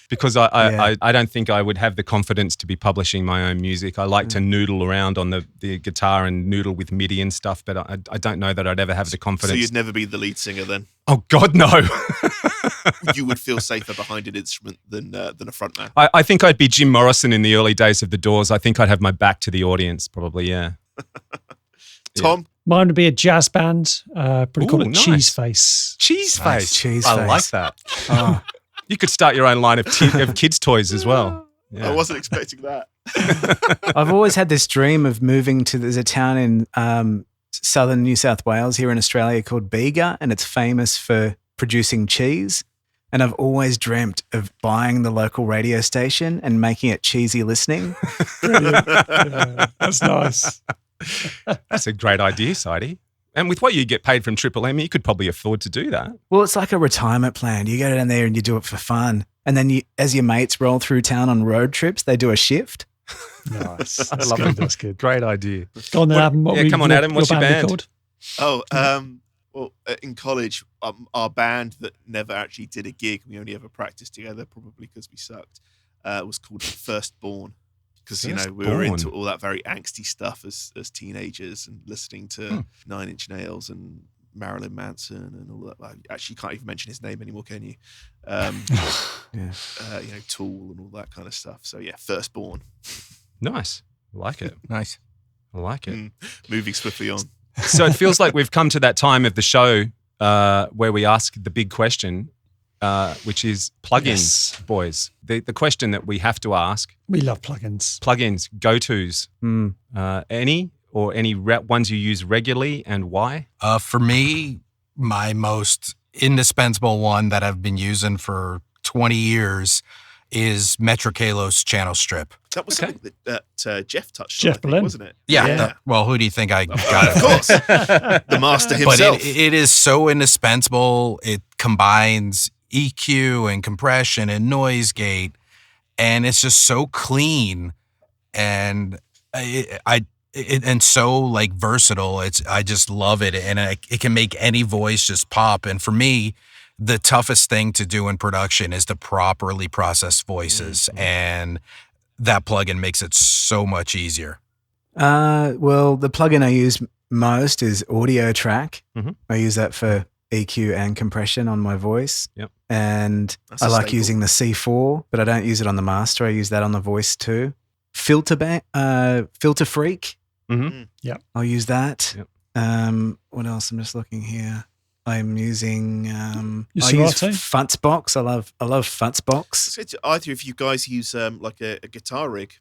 [SPEAKER 2] Because I don't think I would have the confidence to be publishing my own music. I like to noodle around on the guitar and noodle with MIDI and stuff, but I don't know that I'd ever have the confidence.
[SPEAKER 3] So you'd never be the lead singer then?
[SPEAKER 2] Oh, God, no.
[SPEAKER 3] You would feel safer behind an instrument than a frontman.
[SPEAKER 2] I think I'd be Jim Morrison in the early days of the Doors. I think I'd have my back to the audience, probably, yeah.
[SPEAKER 3] Tom?
[SPEAKER 4] Mine would be a jazz band, probably called
[SPEAKER 2] nice.
[SPEAKER 4] Cheese Face.
[SPEAKER 2] Cheese
[SPEAKER 5] Nice,
[SPEAKER 2] Face.
[SPEAKER 5] Cheese
[SPEAKER 2] I
[SPEAKER 5] Face.
[SPEAKER 2] like that.
[SPEAKER 5] Oh,
[SPEAKER 2] You could start your own line of kids' toys as well. Yeah.
[SPEAKER 3] I wasn't expecting that.
[SPEAKER 5] I've always had this dream of moving to, there's a town in southern New South Wales here in Australia called Bega, and it's famous for producing cheese. And I've always dreamt of buying the local radio station and making it cheesy listening.
[SPEAKER 4] Brilliant. Yeah, that's nice.
[SPEAKER 2] That's a great idea, Sidey. And with what you get paid from Triple M, you could probably afford to do that.
[SPEAKER 5] Well, it's like a retirement plan. You go down there and you do it for fun. And then you, as your mates roll through town on road trips, they do a shift.
[SPEAKER 4] Nice.
[SPEAKER 2] I
[SPEAKER 4] That's
[SPEAKER 2] love
[SPEAKER 4] good.
[SPEAKER 2] it.
[SPEAKER 4] That's good.
[SPEAKER 2] Great idea.
[SPEAKER 4] Go on then, Adam.
[SPEAKER 2] Come on, Adam. What's your band?
[SPEAKER 4] called?
[SPEAKER 3] Oh, well, in college, our band that never actually did a gig, we only ever practiced together, probably because we sucked, was called Firstborn. Because, you know, we were into all that very angsty stuff as teenagers and listening to Nine Inch Nails and Marilyn Manson and all that. Well, actually, you can't even mention his name anymore, can you?
[SPEAKER 5] Yeah.
[SPEAKER 3] You know, Tool and all that kind of stuff. So, yeah, Firstborn.
[SPEAKER 2] Nice. I like it.
[SPEAKER 6] Nice.
[SPEAKER 2] I like it.
[SPEAKER 3] Moving swiftly on.
[SPEAKER 2] So it feels like we've come to that time of the show where we ask the big question, which is plugins, boys. The question that we have to ask.
[SPEAKER 4] We love plugins.
[SPEAKER 2] Plugins, go-tos. Any ones you use regularly and why?
[SPEAKER 6] For me, my most indispensable one that I've been using for 20 years is Metrokalos Channel Strip.
[SPEAKER 3] That was something that Jeff touched
[SPEAKER 4] Jeff
[SPEAKER 3] on, I think,
[SPEAKER 4] Berlin.
[SPEAKER 3] wasn't it?
[SPEAKER 6] Yeah. Well, who do you think I got it?
[SPEAKER 3] Of course. The master himself.
[SPEAKER 6] But it is so indispensable. It combines EQ and compression and noise gate, and it's just so clean and and so like versatile. I just love it, and it can make any voice just pop. And for me, the toughest thing to do in production is to properly process voices, and that plugin makes it so much easier.
[SPEAKER 5] Well, the plugin I use most is Audio Track.
[SPEAKER 2] Mhm.
[SPEAKER 5] I use that for EQ and compression on my voice.
[SPEAKER 2] Yep.
[SPEAKER 5] And
[SPEAKER 3] That's
[SPEAKER 5] I
[SPEAKER 3] a
[SPEAKER 5] like
[SPEAKER 3] staple.
[SPEAKER 5] using the C4, but I don't use it on the master. I use that on the voice too. Filter Freak. I'll use that.
[SPEAKER 2] Yep.
[SPEAKER 5] What else? I'm just looking here. I'm using I use
[SPEAKER 4] Serato?
[SPEAKER 5] Futzbox. I love Futzbox.
[SPEAKER 3] So either of you guys use like a guitar rig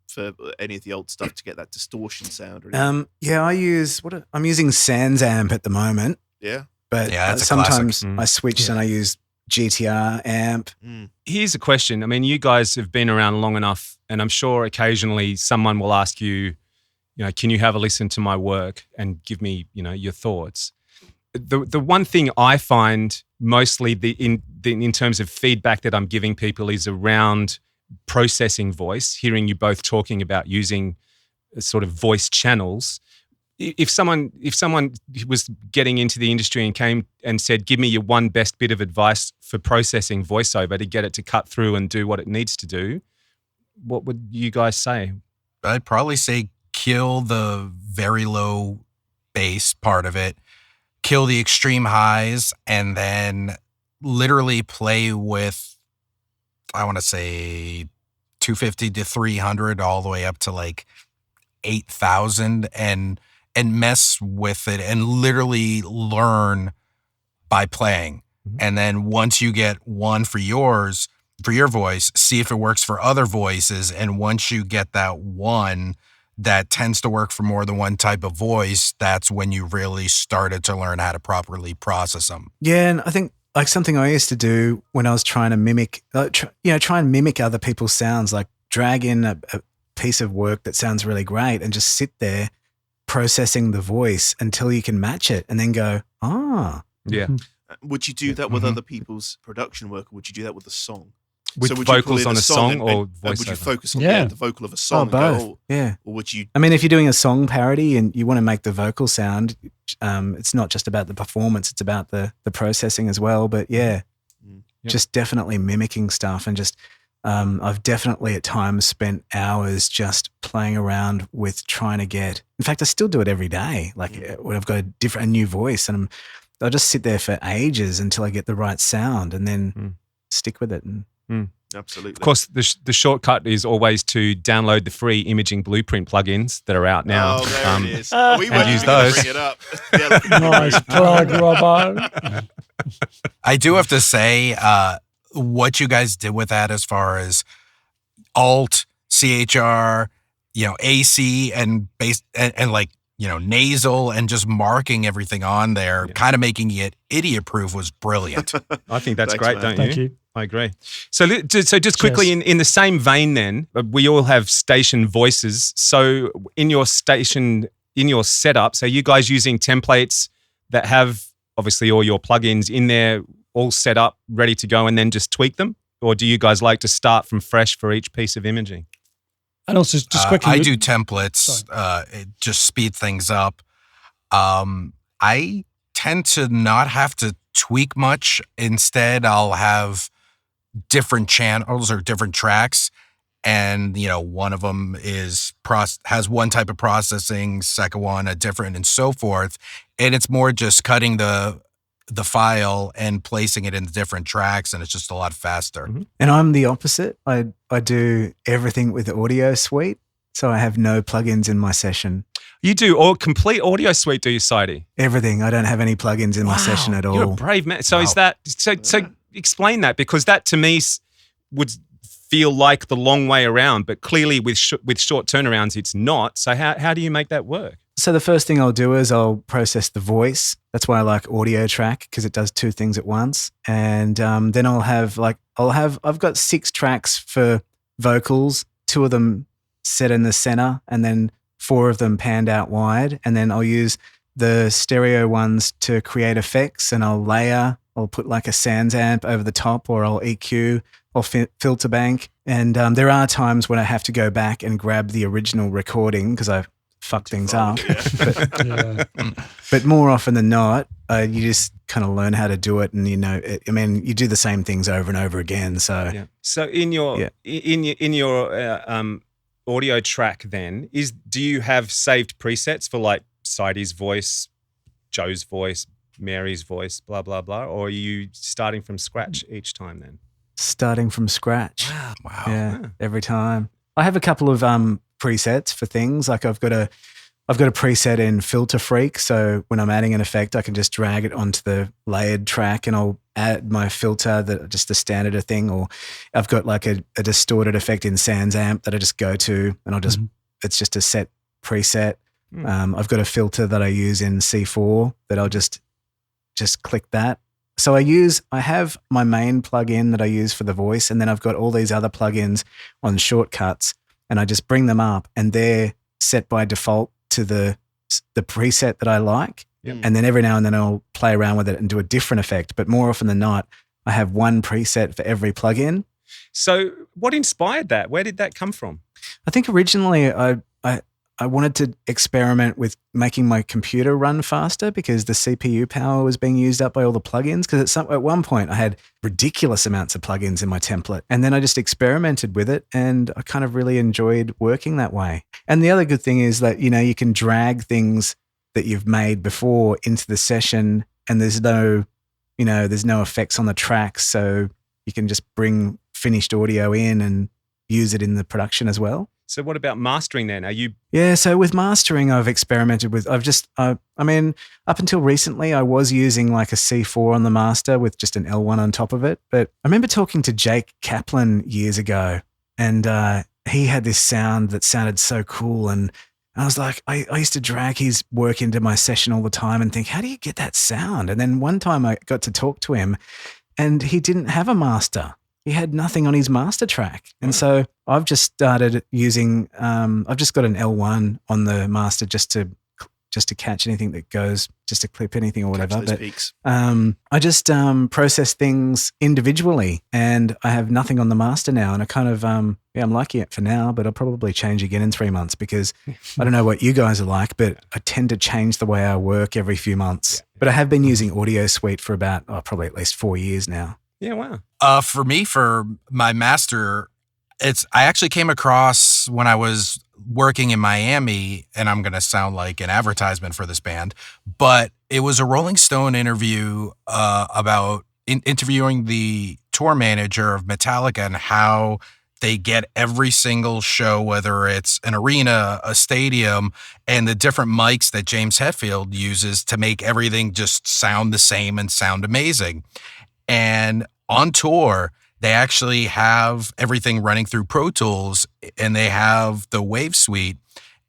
[SPEAKER 3] for any of the old stuff to get that distortion sound? Or anything?
[SPEAKER 5] Yeah, I'm using Sans Amp at the moment,
[SPEAKER 3] Yeah.
[SPEAKER 5] but
[SPEAKER 6] Yeah, that's a
[SPEAKER 5] sometimes
[SPEAKER 2] classic.
[SPEAKER 5] I switch and I use GTR amp.
[SPEAKER 2] Here's a question. I mean, you guys have been around long enough, and I'm sure occasionally someone will ask you, can you have a listen to my work and give me, your thoughts? The one thing I find mostly in terms of feedback that I'm giving people is around processing voice, hearing you both talking about using sort of voice channels. If someone was getting into the industry and came and said, give me your one best bit of advice for processing voiceover to get it to cut through and do what it needs to do, what would you guys say?
[SPEAKER 6] I'd probably say kill the very low bass part of it, kill the extreme highs, and then literally play with, I want to say 250 to 300 all the way up to like 8,000 and mess with it and literally learn by playing. And then once you get one for your voice, see if it works for other voices. And once you get that one that tends to work for more than one type of voice, that's when you really started to learn how to properly process them.
[SPEAKER 5] Yeah, and I think like something I used to do when I was trying to mimic, try and mimic other people's sounds, like drag in a piece of work that sounds really great and just sit there processing the voice until you can match it and then go,
[SPEAKER 2] Yeah.
[SPEAKER 3] Would you do that with other people's production work, or would you do that with a song?
[SPEAKER 2] With
[SPEAKER 3] would you pull
[SPEAKER 2] vocals
[SPEAKER 3] in
[SPEAKER 2] on a song or
[SPEAKER 3] would you
[SPEAKER 2] voiceover?
[SPEAKER 3] focus on the vocal of a
[SPEAKER 5] Oh,
[SPEAKER 3] song?
[SPEAKER 5] both.
[SPEAKER 3] And go,
[SPEAKER 5] Yeah.
[SPEAKER 3] Or would you?
[SPEAKER 5] I mean, if you're doing a song parody and you want to make the vocal sound, it's not just about the performance, it's about the processing as well. But yeah, just definitely mimicking stuff and just I've definitely at times spent hours just playing around with trying to get. In fact, I still do it every day. Like when I've got a new voice, and I'll just sit there for ages until I get the right sound, and then stick with it.
[SPEAKER 3] Absolutely.
[SPEAKER 2] Of course, the shortcut is always to download the free imaging blueprint plugins that are out now.
[SPEAKER 3] Oh, there it is. We
[SPEAKER 2] and
[SPEAKER 3] weren't
[SPEAKER 2] use
[SPEAKER 3] even gonna
[SPEAKER 2] those.
[SPEAKER 3] bring it up. Yeah,
[SPEAKER 4] Nice plug, Robbo.
[SPEAKER 6] I do have to say, what you guys did with that as far as alt, CHR, AC and bass and like, nasal and just marking everything on there, kind of making it idiot proof was brilliant.
[SPEAKER 2] I think that's
[SPEAKER 3] Thanks,
[SPEAKER 2] great,
[SPEAKER 3] man.
[SPEAKER 2] don't
[SPEAKER 4] Thank
[SPEAKER 2] you?
[SPEAKER 4] you.
[SPEAKER 2] I agree. So just quickly, in the same vein then, we all have station voices. So in your setup, so you guys using templates that have obviously all your plugins in there, all set up, ready to go, and then just tweak them? Or do you guys like to start from fresh for each piece of imaging?
[SPEAKER 4] And also, just quickly,
[SPEAKER 6] I do templates, it just speed things up. I tend to not have to tweak much. Instead, I'll have different channels or different tracks. And, one of them has one type of processing, second one a different, and so forth. And it's more just cutting the file and placing it in different tracks, and it's just a lot faster.
[SPEAKER 5] And I'm the opposite. I do everything with the audio suite, so I have no plugins in my session.
[SPEAKER 2] You do all complete audio suite, do you, Sidey?
[SPEAKER 5] Everything. I don't have any plugins in my session at all.
[SPEAKER 2] You're a brave man. So is that so explain that, because that to me would feel like the long way around, but clearly with short turnarounds it's not. So how do you make that work?
[SPEAKER 5] So the first thing I'll do is I'll process the voice. That's why I like Audio Track, because it does two things at once. And then I've got 6 tracks for vocals, 2 of them set in the center, and then 4 of them panned out wide. And then I'll use the stereo ones to create effects, and I'll put like a Sans amp over the top, or I'll EQ or filter bank. And there are times when I have to go back and grab the original recording because I fuck things up. But more often than not, you just kind of learn how to do it, and you do the same things over and over again. So
[SPEAKER 2] So in your audio track, then do you have saved presets for like Sidey's voice, Joe's voice, Mary's voice, blah blah blah, or are you starting from scratch each time then?
[SPEAKER 5] Starting from scratch.
[SPEAKER 6] Wow.
[SPEAKER 5] Yeah, every time. I have a couple of presets for things. Like I've got a preset in Filter Freak, so when I'm adding an effect, I can just drag it onto the layered track, and I'll add my filter, just the standard thing. Or I've got like a distorted effect in Sans Amp that I just go to, and I'll just it's just a set preset. I've got a filter that I use in C4 that I'll just click that. So I have my main plugin that I use for the voice, and then I've got all these other plugins on shortcuts, and I just bring them up, and they're set by default to the preset that I like. And then every now and then I'll play around with it and do a different effect. But more often than not, I have one preset for every plugin.
[SPEAKER 2] So what inspired that? Where did that come from?
[SPEAKER 5] I think originally I wanted to experiment with making my computer run faster, because the CPU power was being used up by all the plugins. Because at one point I had ridiculous amounts of plugins in my template, and then I just experimented with it, and I kind of really enjoyed working that way. And the other good thing is that, you can drag things that you've made before into the session, and there's no effects on the tracks. So you can just bring finished audio in and use it in the production as well.
[SPEAKER 2] So what about mastering then? Are you?
[SPEAKER 5] Yeah, so with mastering, I've experimented with, I mean, up until recently, I was using like a C4 on the master with just an L1 on top of it. But I remember talking to Jake Kaplan years ago, and he had this sound that sounded so cool. And I was like, I used to drag his work into my session all the time and think, how do you get that sound? And then one time I got to talk to him, and he didn't have a master. He had nothing on his master track. And so I've just started using, I've just got an L1 on the master just to catch anything that goes, just to clip anything or whatever.
[SPEAKER 3] Catch those peaks.
[SPEAKER 5] I just process things individually, and I have nothing on the master now. And I kind of, I'm liking it for now, but I'll probably change again in 3 months because I don't know what you guys are like, but I tend to change the way I work every few months. Yeah. But I have been using Audio Suite for about, probably at least 4 years now.
[SPEAKER 2] Yeah, wow.
[SPEAKER 6] For me, for my master, I actually came across when I was working in Miami, and I'm going to sound like an advertisement for this band, but it was a Rolling Stone interview about interviewing the tour manager of Metallica and how they get every single show, whether it's an arena, a stadium, and the different mics that James Hetfield uses to make everything just sound the same and sound amazing. And on tour, they actually have everything running through Pro Tools, and they have the Wave Suite,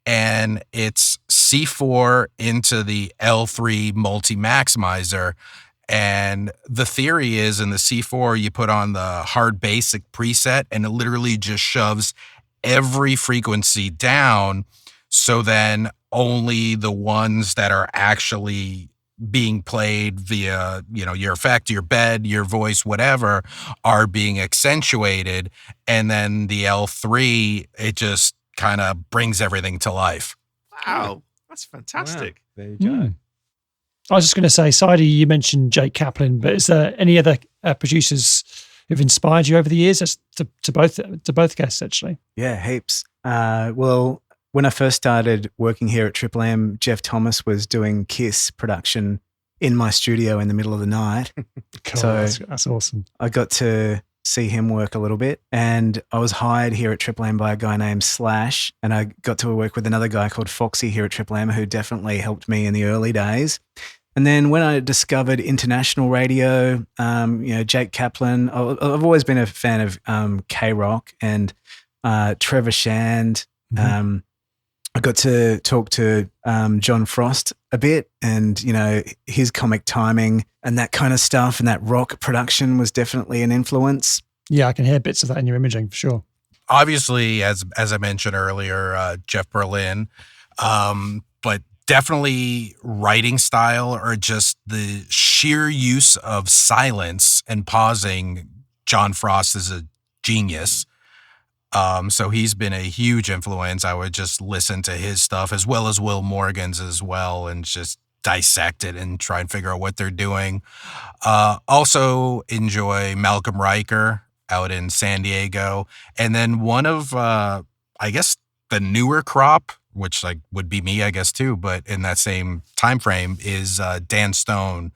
[SPEAKER 6] and it's C4 into the L3 multi-maximizer. And the theory is in the C4, you put on the hard basic preset, and it literally just shoves every frequency down. So then only the ones that are actually being played via, your effect, your bed, your voice, whatever, are being accentuated. And then the L3, it just kind of brings everything to life.
[SPEAKER 3] Wow. That's fantastic.
[SPEAKER 2] Wow. There you go.
[SPEAKER 4] I was just going to say, Sidey, you mentioned Jake Kaplan, but is there any other producers who've inspired you over the years? That's to both guests, actually.
[SPEAKER 5] Yeah, heaps. Well, when I first started working here at Triple M, Jeff Thomas was doing Kiss production in my studio in the middle of the night.
[SPEAKER 4] Cool,
[SPEAKER 5] so
[SPEAKER 4] that's awesome.
[SPEAKER 5] I got to see him work a little bit, and I was hired here at Triple M by a guy named Slash, and I got to work with another guy called Foxy here at Triple M, who definitely helped me in the early days. And then when I discovered international radio, Jake Kaplan, I've always been a fan of K-Rock and Trevor Shand. Mm-hmm. I got to talk to John Frost a bit, and, his comic timing and that kind of stuff, and that rock production was definitely an influence.
[SPEAKER 4] Yeah, I can hear bits of that in your imaging for sure.
[SPEAKER 6] Obviously, as I mentioned earlier, Jeff Berlin, but definitely writing style or just the sheer use of silence and pausing. John Frost is a genius. So he's been a huge influence. I would just listen to his stuff as well as Will Morgan's as well and just dissect it and try and figure out what they're doing. Also enjoy Malcolm Riker out in San Diego. And then one of, I guess, the newer crop, which would be me, I guess, too, but in that same time frame is Dan Stone.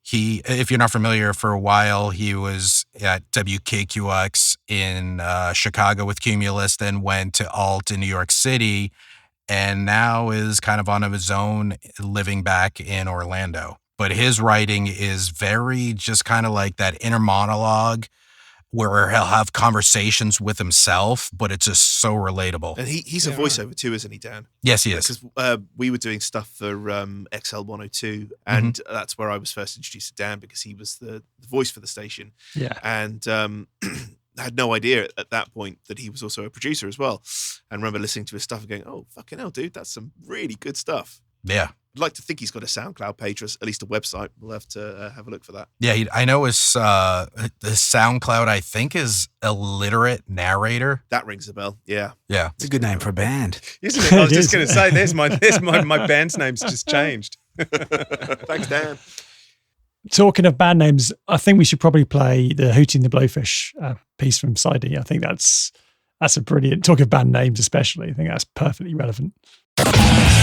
[SPEAKER 6] He, if you're not familiar, for a while, he was at WKQX in Chicago with Cumulus, then went to Alt in New York City, and now is kind of on his own living back in Orlando. But his writing is very just kind of like that inner monologue where he'll have conversations with himself, but it's just so relatable.
[SPEAKER 3] And he's a voiceover too, isn't he, Dan?
[SPEAKER 6] Yes, he is.
[SPEAKER 3] Because we were doing stuff for XL 102, and that's where I was first introduced to Dan because he was the voice for the station.
[SPEAKER 4] Yeah.
[SPEAKER 3] And I had no idea at that point that he was also a producer as well. And remember listening to his stuff and going, oh, fucking hell, dude, that's some really good stuff.
[SPEAKER 6] Yeah.
[SPEAKER 3] I'd like to think he's got a SoundCloud page or at least a website. We'll have to have a look for that.
[SPEAKER 6] Yeah, I know his SoundCloud, I think, is Illiterate Narrator.
[SPEAKER 3] That rings a bell. Yeah.
[SPEAKER 6] Yeah.
[SPEAKER 5] It's a good name for a band.
[SPEAKER 2] Isn't it? I was just going to say, there's my band's name's just changed.
[SPEAKER 3] Thanks, Dan.
[SPEAKER 4] Talking of band names, I think we should probably play the Hootie and the Blowfish piece from Sidey. I think that's a brilliant, talk of band names especially, I think that's perfectly relevant.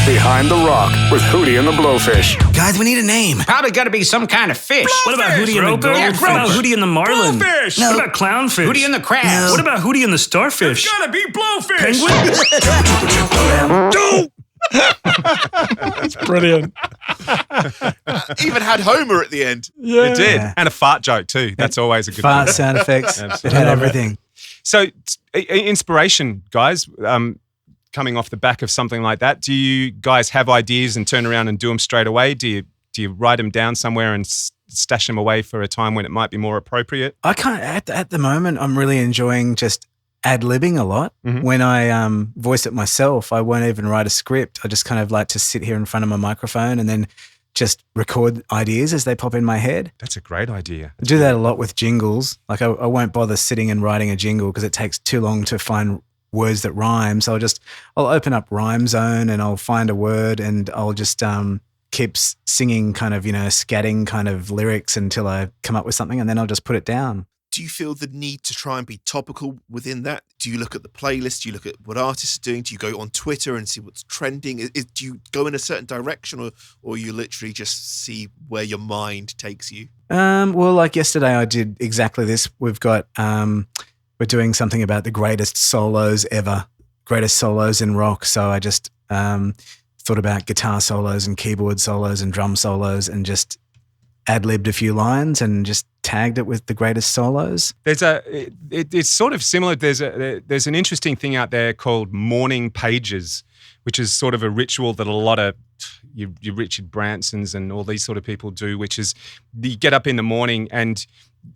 [SPEAKER 8] Behind the Rock with Hootie and the Blowfish.
[SPEAKER 5] Guys, we need a name.
[SPEAKER 13] Probably got to be some kind of fish.
[SPEAKER 14] What about Hootie and the
[SPEAKER 8] Roper?
[SPEAKER 14] Goldfish?
[SPEAKER 8] Yeah,
[SPEAKER 14] What about Hootie and the Marlin?
[SPEAKER 8] Blowfish.
[SPEAKER 14] What about Clownfish?
[SPEAKER 13] Hootie and the Crabs.
[SPEAKER 14] What about Hootie and the Starfish?
[SPEAKER 8] It's gotta be Blowfish.
[SPEAKER 14] Penguin?
[SPEAKER 4] That's brilliant.
[SPEAKER 3] Even had Homer at the end.
[SPEAKER 4] Yeah.
[SPEAKER 2] It did. And a fart joke too. That's always a good
[SPEAKER 5] Fart
[SPEAKER 2] one.
[SPEAKER 5] sound effects.
[SPEAKER 2] Absolutely.
[SPEAKER 5] It had everything.
[SPEAKER 2] So, inspiration, guys, coming off the back of something like that, do you guys have ideas and turn around and do them straight away? Do you write them down somewhere and stash them away for a time when it might be more appropriate?
[SPEAKER 5] I can't, at the moment, I'm really enjoying just ad-libbing a lot.
[SPEAKER 2] Mhm.
[SPEAKER 5] When I voice it myself, I won't even write a script. I just kind of like to sit here in front of my microphone and then just record ideas as they pop in my head.
[SPEAKER 2] That's a great idea.
[SPEAKER 5] I do that a lot with jingles. Like I won't bother sitting and writing a jingle because it takes too long to find words that rhyme. So I'll open up Rhyme Zone and I'll find a word and I'll just keep singing kind of, scatting kind of lyrics until I come up with something and then I'll just put it down.
[SPEAKER 3] Do you feel the need to try and be topical within that? Do you look at the playlist? Do you look at what artists are doing? Do you go on Twitter and see what's trending? Do you go in a certain direction or you literally just see where your mind takes you?
[SPEAKER 5] Well, like yesterday I did exactly this. We've got, we're doing something about the greatest solos ever, greatest solos in rock. So I just thought about guitar solos and keyboard solos and drum solos and just ad-libbed a few lines and just tagged it with the greatest solos.
[SPEAKER 2] It's sort of similar. There's an interesting thing out there called morning pages, which is sort of a ritual that a lot of your Richard Bransons and all these sort of people do, which is you get up in the morning and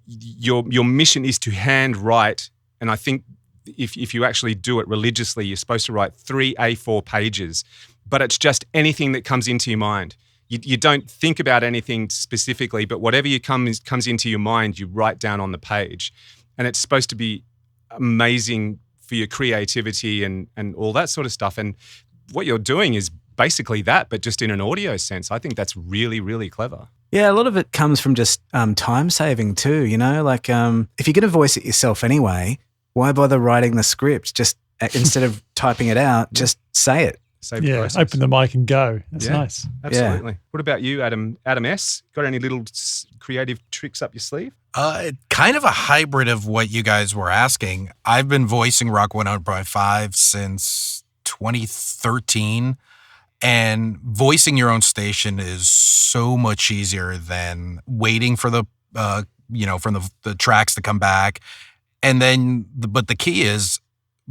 [SPEAKER 2] your mission is to hand write. And I think if you actually do it religiously, you're supposed to write 3 A4 pages, but it's just anything that comes into your mind. You don't think about anything specifically, but whatever comes into your mind, you write down on the page. And it's supposed to be amazing for your creativity and all that sort of stuff. And what you're doing is basically that, but just in an audio sense. I think that's really, really clever.
[SPEAKER 5] Yeah, a lot of it comes from just time saving too, like if you're going to voice it yourself anyway, why bother writing the script? Just instead of typing it out, just say it.
[SPEAKER 2] Save the process.
[SPEAKER 4] Open the mic and go. That's nice.
[SPEAKER 2] Absolutely. Yeah. What about you, Adam? Adam S? Got any little creative tricks up your sleeve?
[SPEAKER 6] Kind of a hybrid of what you guys were asking. I've been voicing Rock 100.5 since 2013, and voicing your own station is so much easier than waiting for the the tracks to come back. And then, but the key is,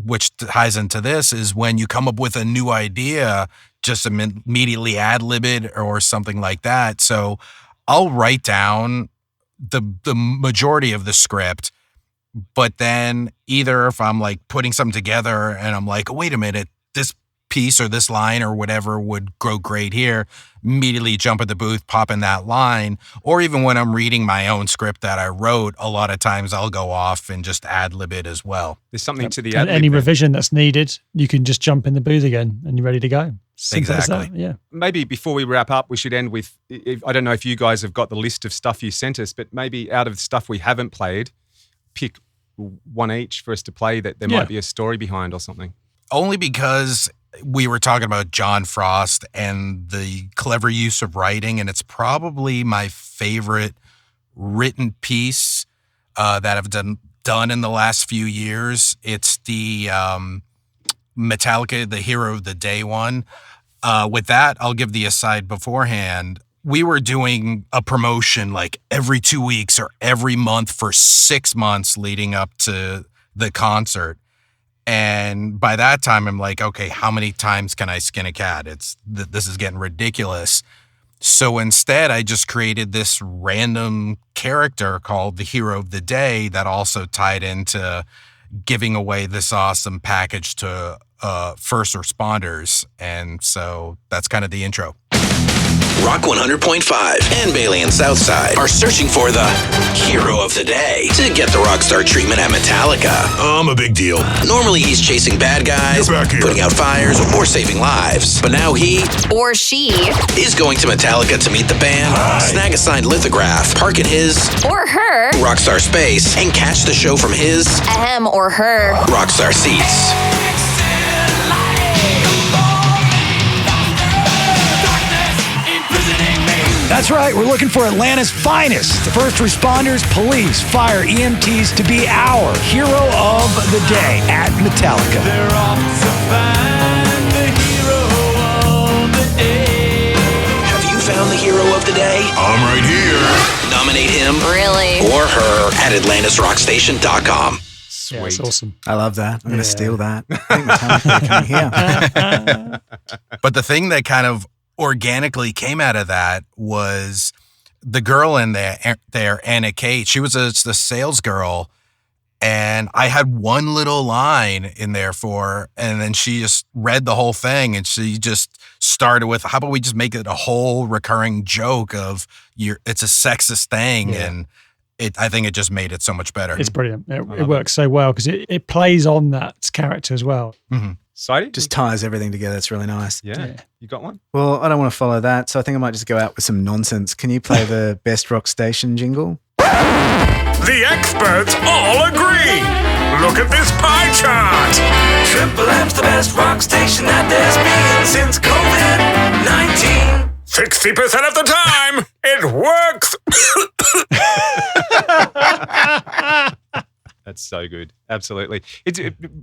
[SPEAKER 6] which ties into this, is when you come up with a new idea, just immediately ad-lib it or something like that. So I'll write down the majority of the script, but then either if I'm like putting something together and I'm like, oh, wait a minute, this piece or this line or whatever would go great here, immediately jump at the booth, pop in that line. Or even when I'm reading my own script that I wrote, a lot of times I'll go off and just ad-lib it as well.
[SPEAKER 2] There's something to the
[SPEAKER 4] ad-lib. Any revision that's needed, you can just jump in the booth again and you're ready to go. Simple as that. Yeah.
[SPEAKER 2] Maybe before we wrap up, we should end with, I don't know if you guys have got the list of stuff you sent us, but maybe out of the stuff we haven't played, pick one each for us to play that there might be a story behind or something.
[SPEAKER 6] Only because we were talking about John Frost and the clever use of writing, and it's probably my favorite written piece that I've done in the last few years. It's the Metallica, the Hero of the Day one. With that, I'll give the aside beforehand. We were doing a promotion like every 2 weeks or every month for 6 months leading up to the concert. And by that time, I'm like, okay, how many times can I skin a cat? This is getting ridiculous. So instead, I just created this random character called the Hero of the Day that also tied into giving away this awesome package to first responders. And so that's kind of the intro.
[SPEAKER 7] Rock 100.5 and Bailey and Southside are searching for the Hero of the Day to get the rockstar treatment at Metallica.
[SPEAKER 15] I'm a big deal.
[SPEAKER 7] Normally he's chasing bad guys, putting out fires, or saving lives. But now he,
[SPEAKER 16] or she,
[SPEAKER 7] is going to Metallica to meet the band, snag a signed lithograph, park in his,
[SPEAKER 16] or her,
[SPEAKER 7] rockstar space, and catch the show from his,
[SPEAKER 16] him or her,
[SPEAKER 7] rockstar seats.
[SPEAKER 15] That's right. We're looking for Atlanta's finest first responders, police, fire, EMTs to be our hero of the day at Metallica.
[SPEAKER 16] They're off to find the hero of the day.
[SPEAKER 7] Have you found the hero of the day?
[SPEAKER 1] I'm right here.
[SPEAKER 7] Nominate him
[SPEAKER 11] Really?
[SPEAKER 7] or her at atlantisrockstation.com.
[SPEAKER 4] Yeah, it's awesome.
[SPEAKER 5] I love that. I'm going to steal that. I think Metallica coming here.
[SPEAKER 6] But the thing that kind of organically came out of that was the girl in there, Anna Kate. She was the sales girl, and I had one little line in there for her, and then she just read the whole thing, and she just started with, how about we just make it a whole recurring joke of it's a sexist thing, and I think it just made it so much better.
[SPEAKER 4] It's brilliant. It works so well because it plays on that character as well.
[SPEAKER 6] Mm-hmm.
[SPEAKER 2] Sidey?
[SPEAKER 5] Just ties everything together. It's really nice.
[SPEAKER 2] Yeah. You got one?
[SPEAKER 5] Well, I don't want to follow that, so I think I might just go out with some nonsense. Can you play the Best Rock Station jingle?
[SPEAKER 8] The experts all agree. Look at this pie chart.
[SPEAKER 16] Triple M's the best rock station that there's been since COVID-19.
[SPEAKER 8] 60% of the time, it works.
[SPEAKER 2] That's so good. Absolutely.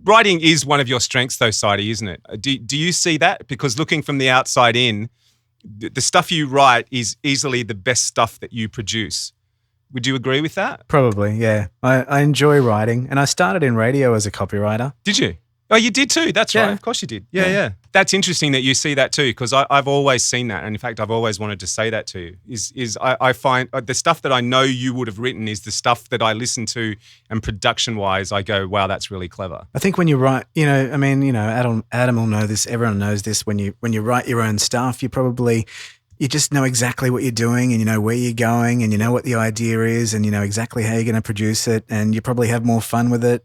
[SPEAKER 2] Writing is one of your strengths, though, Sidey, isn't it? Do you see that? Because looking from the outside in, the stuff you write is easily the best stuff that you produce. Would you agree with that?
[SPEAKER 5] Probably, yeah. I enjoy writing, and I started in radio as a copywriter.
[SPEAKER 2] Did you? Oh, you did too. That's right. Of course you did. Yeah. That's interesting that you see that too, because I've always seen that. And in fact, I've always wanted to say that to you, I find the stuff that I know you would have written is the stuff that I listen to, and production-wise, I go, wow, that's really clever.
[SPEAKER 5] I think when you write, Adam will know this, everyone knows this, when you write your own stuff, you just know exactly what you're doing, and you know where you're going, and you know what the idea is, and you know exactly how you're going to produce it, and you probably have more fun with it,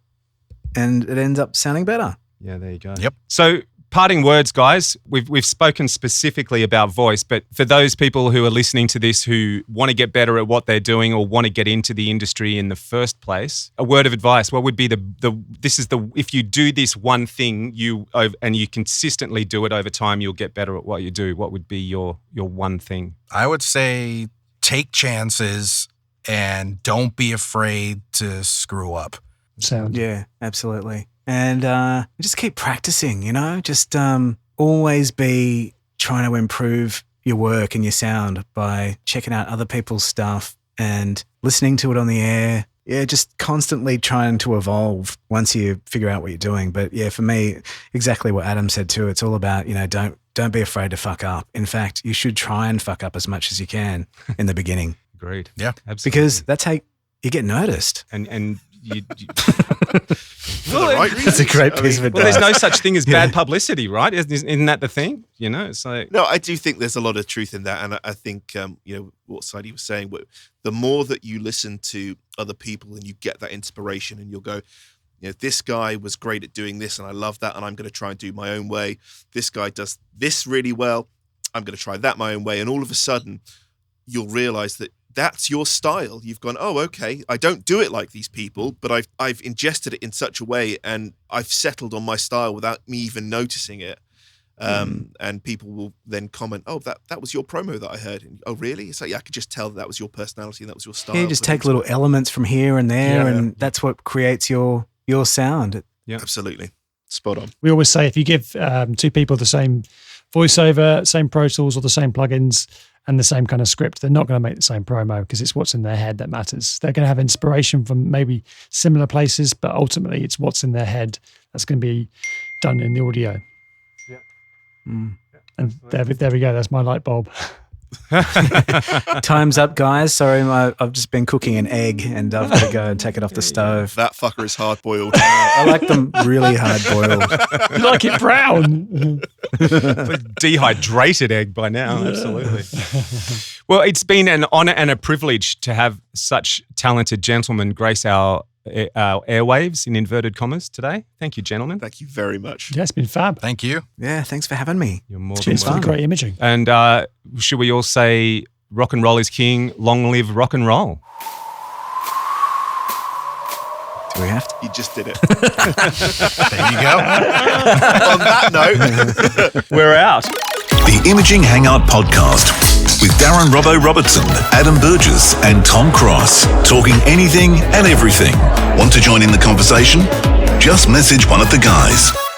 [SPEAKER 5] and it ends up sounding better.
[SPEAKER 2] Yeah, there you go.
[SPEAKER 6] Yep.
[SPEAKER 2] So, parting words, guys. We've spoken specifically about voice, but for those people who are listening to this who want to get better at what they're doing or want to get into the industry in the first place, a word of advice, what would be if you do this one thing and you consistently do it over time, you'll get better at what you do. What would be your one thing?
[SPEAKER 6] I would say take chances and don't be afraid to screw up.
[SPEAKER 4] Sound.
[SPEAKER 5] Yeah, absolutely. And just keep practicing, just always be trying to improve your work and your sound by checking out other people's stuff and listening to it on the air. Yeah, just constantly trying to evolve once you figure out what you're doing. But yeah, for me, exactly what Adam said too. It's all about, don't be afraid to fuck up. In fact, you should try and fuck up as much as you can in the beginning.
[SPEAKER 2] Agreed.
[SPEAKER 6] Yeah,
[SPEAKER 2] absolutely.
[SPEAKER 5] Because that's how you get noticed.
[SPEAKER 2] And you
[SPEAKER 5] That's a great piece of advice.
[SPEAKER 2] Well, there's no such thing as bad publicity, right? Isn't that the thing? It's like...
[SPEAKER 3] No, I do think there's a lot of truth in that. And I think, what Sidey was saying, the more that you listen to other people and you get that inspiration and you'll go, this guy was great at doing this and I love that and I'm going to try and do my own way. This guy does this really well. I'm going to try that my own way. And all of a sudden, you'll realize that that's your style. You've gone, oh, okay, I don't do it like these people, but I've ingested it in such a way and I've settled on my style without me even noticing it. And people will then comment, oh, that was your promo that I heard. And, oh, really? It's like, yeah, I could just tell that was your personality and that was your style.
[SPEAKER 5] Yeah, you just take little elements from here and there, and that's what creates your sound.
[SPEAKER 3] Yeah, absolutely. Spot on.
[SPEAKER 4] We always say if you give two people the same voiceover, same Pro Tools or the same plugins and the same kind of script, they're not going to make the same promo because it's what's in their head that matters. They're going to have inspiration from maybe similar places, but ultimately it's what's in their head that's going to be done in the audio.
[SPEAKER 2] Yeah.
[SPEAKER 4] And there we go. That's my light bulb.
[SPEAKER 5] Time's up, guys. Sorry, I've just been cooking an egg and I've got to go and take it off the stove.
[SPEAKER 3] That fucker is hard boiled.
[SPEAKER 5] I like them really hard boiled.
[SPEAKER 4] You like it brown?
[SPEAKER 2] Dehydrated egg by now, absolutely. Well, it's been an honor and a privilege to have such talented gentlemen grace our airwaves in inverted commas today. Thank you, gentlemen.
[SPEAKER 3] Thank you very much.
[SPEAKER 4] Yeah, it's been fab.
[SPEAKER 6] Thank you.
[SPEAKER 5] Yeah, thanks for having me.
[SPEAKER 2] You're more
[SPEAKER 4] Cheers
[SPEAKER 2] than
[SPEAKER 4] for the
[SPEAKER 2] welcome.
[SPEAKER 4] great imaging.
[SPEAKER 2] And should we all say rock and roll is king, long live rock and roll?
[SPEAKER 5] Do we have to?
[SPEAKER 3] You just did it.
[SPEAKER 6] There you go.
[SPEAKER 3] On that note,
[SPEAKER 2] we're out.
[SPEAKER 1] The Imaging Hangout Podcast. with Darren Robbo Robertson, Adam Burgess and Tom Cross. Talking anything and everything. Want to join in the conversation? Just message one of the guys.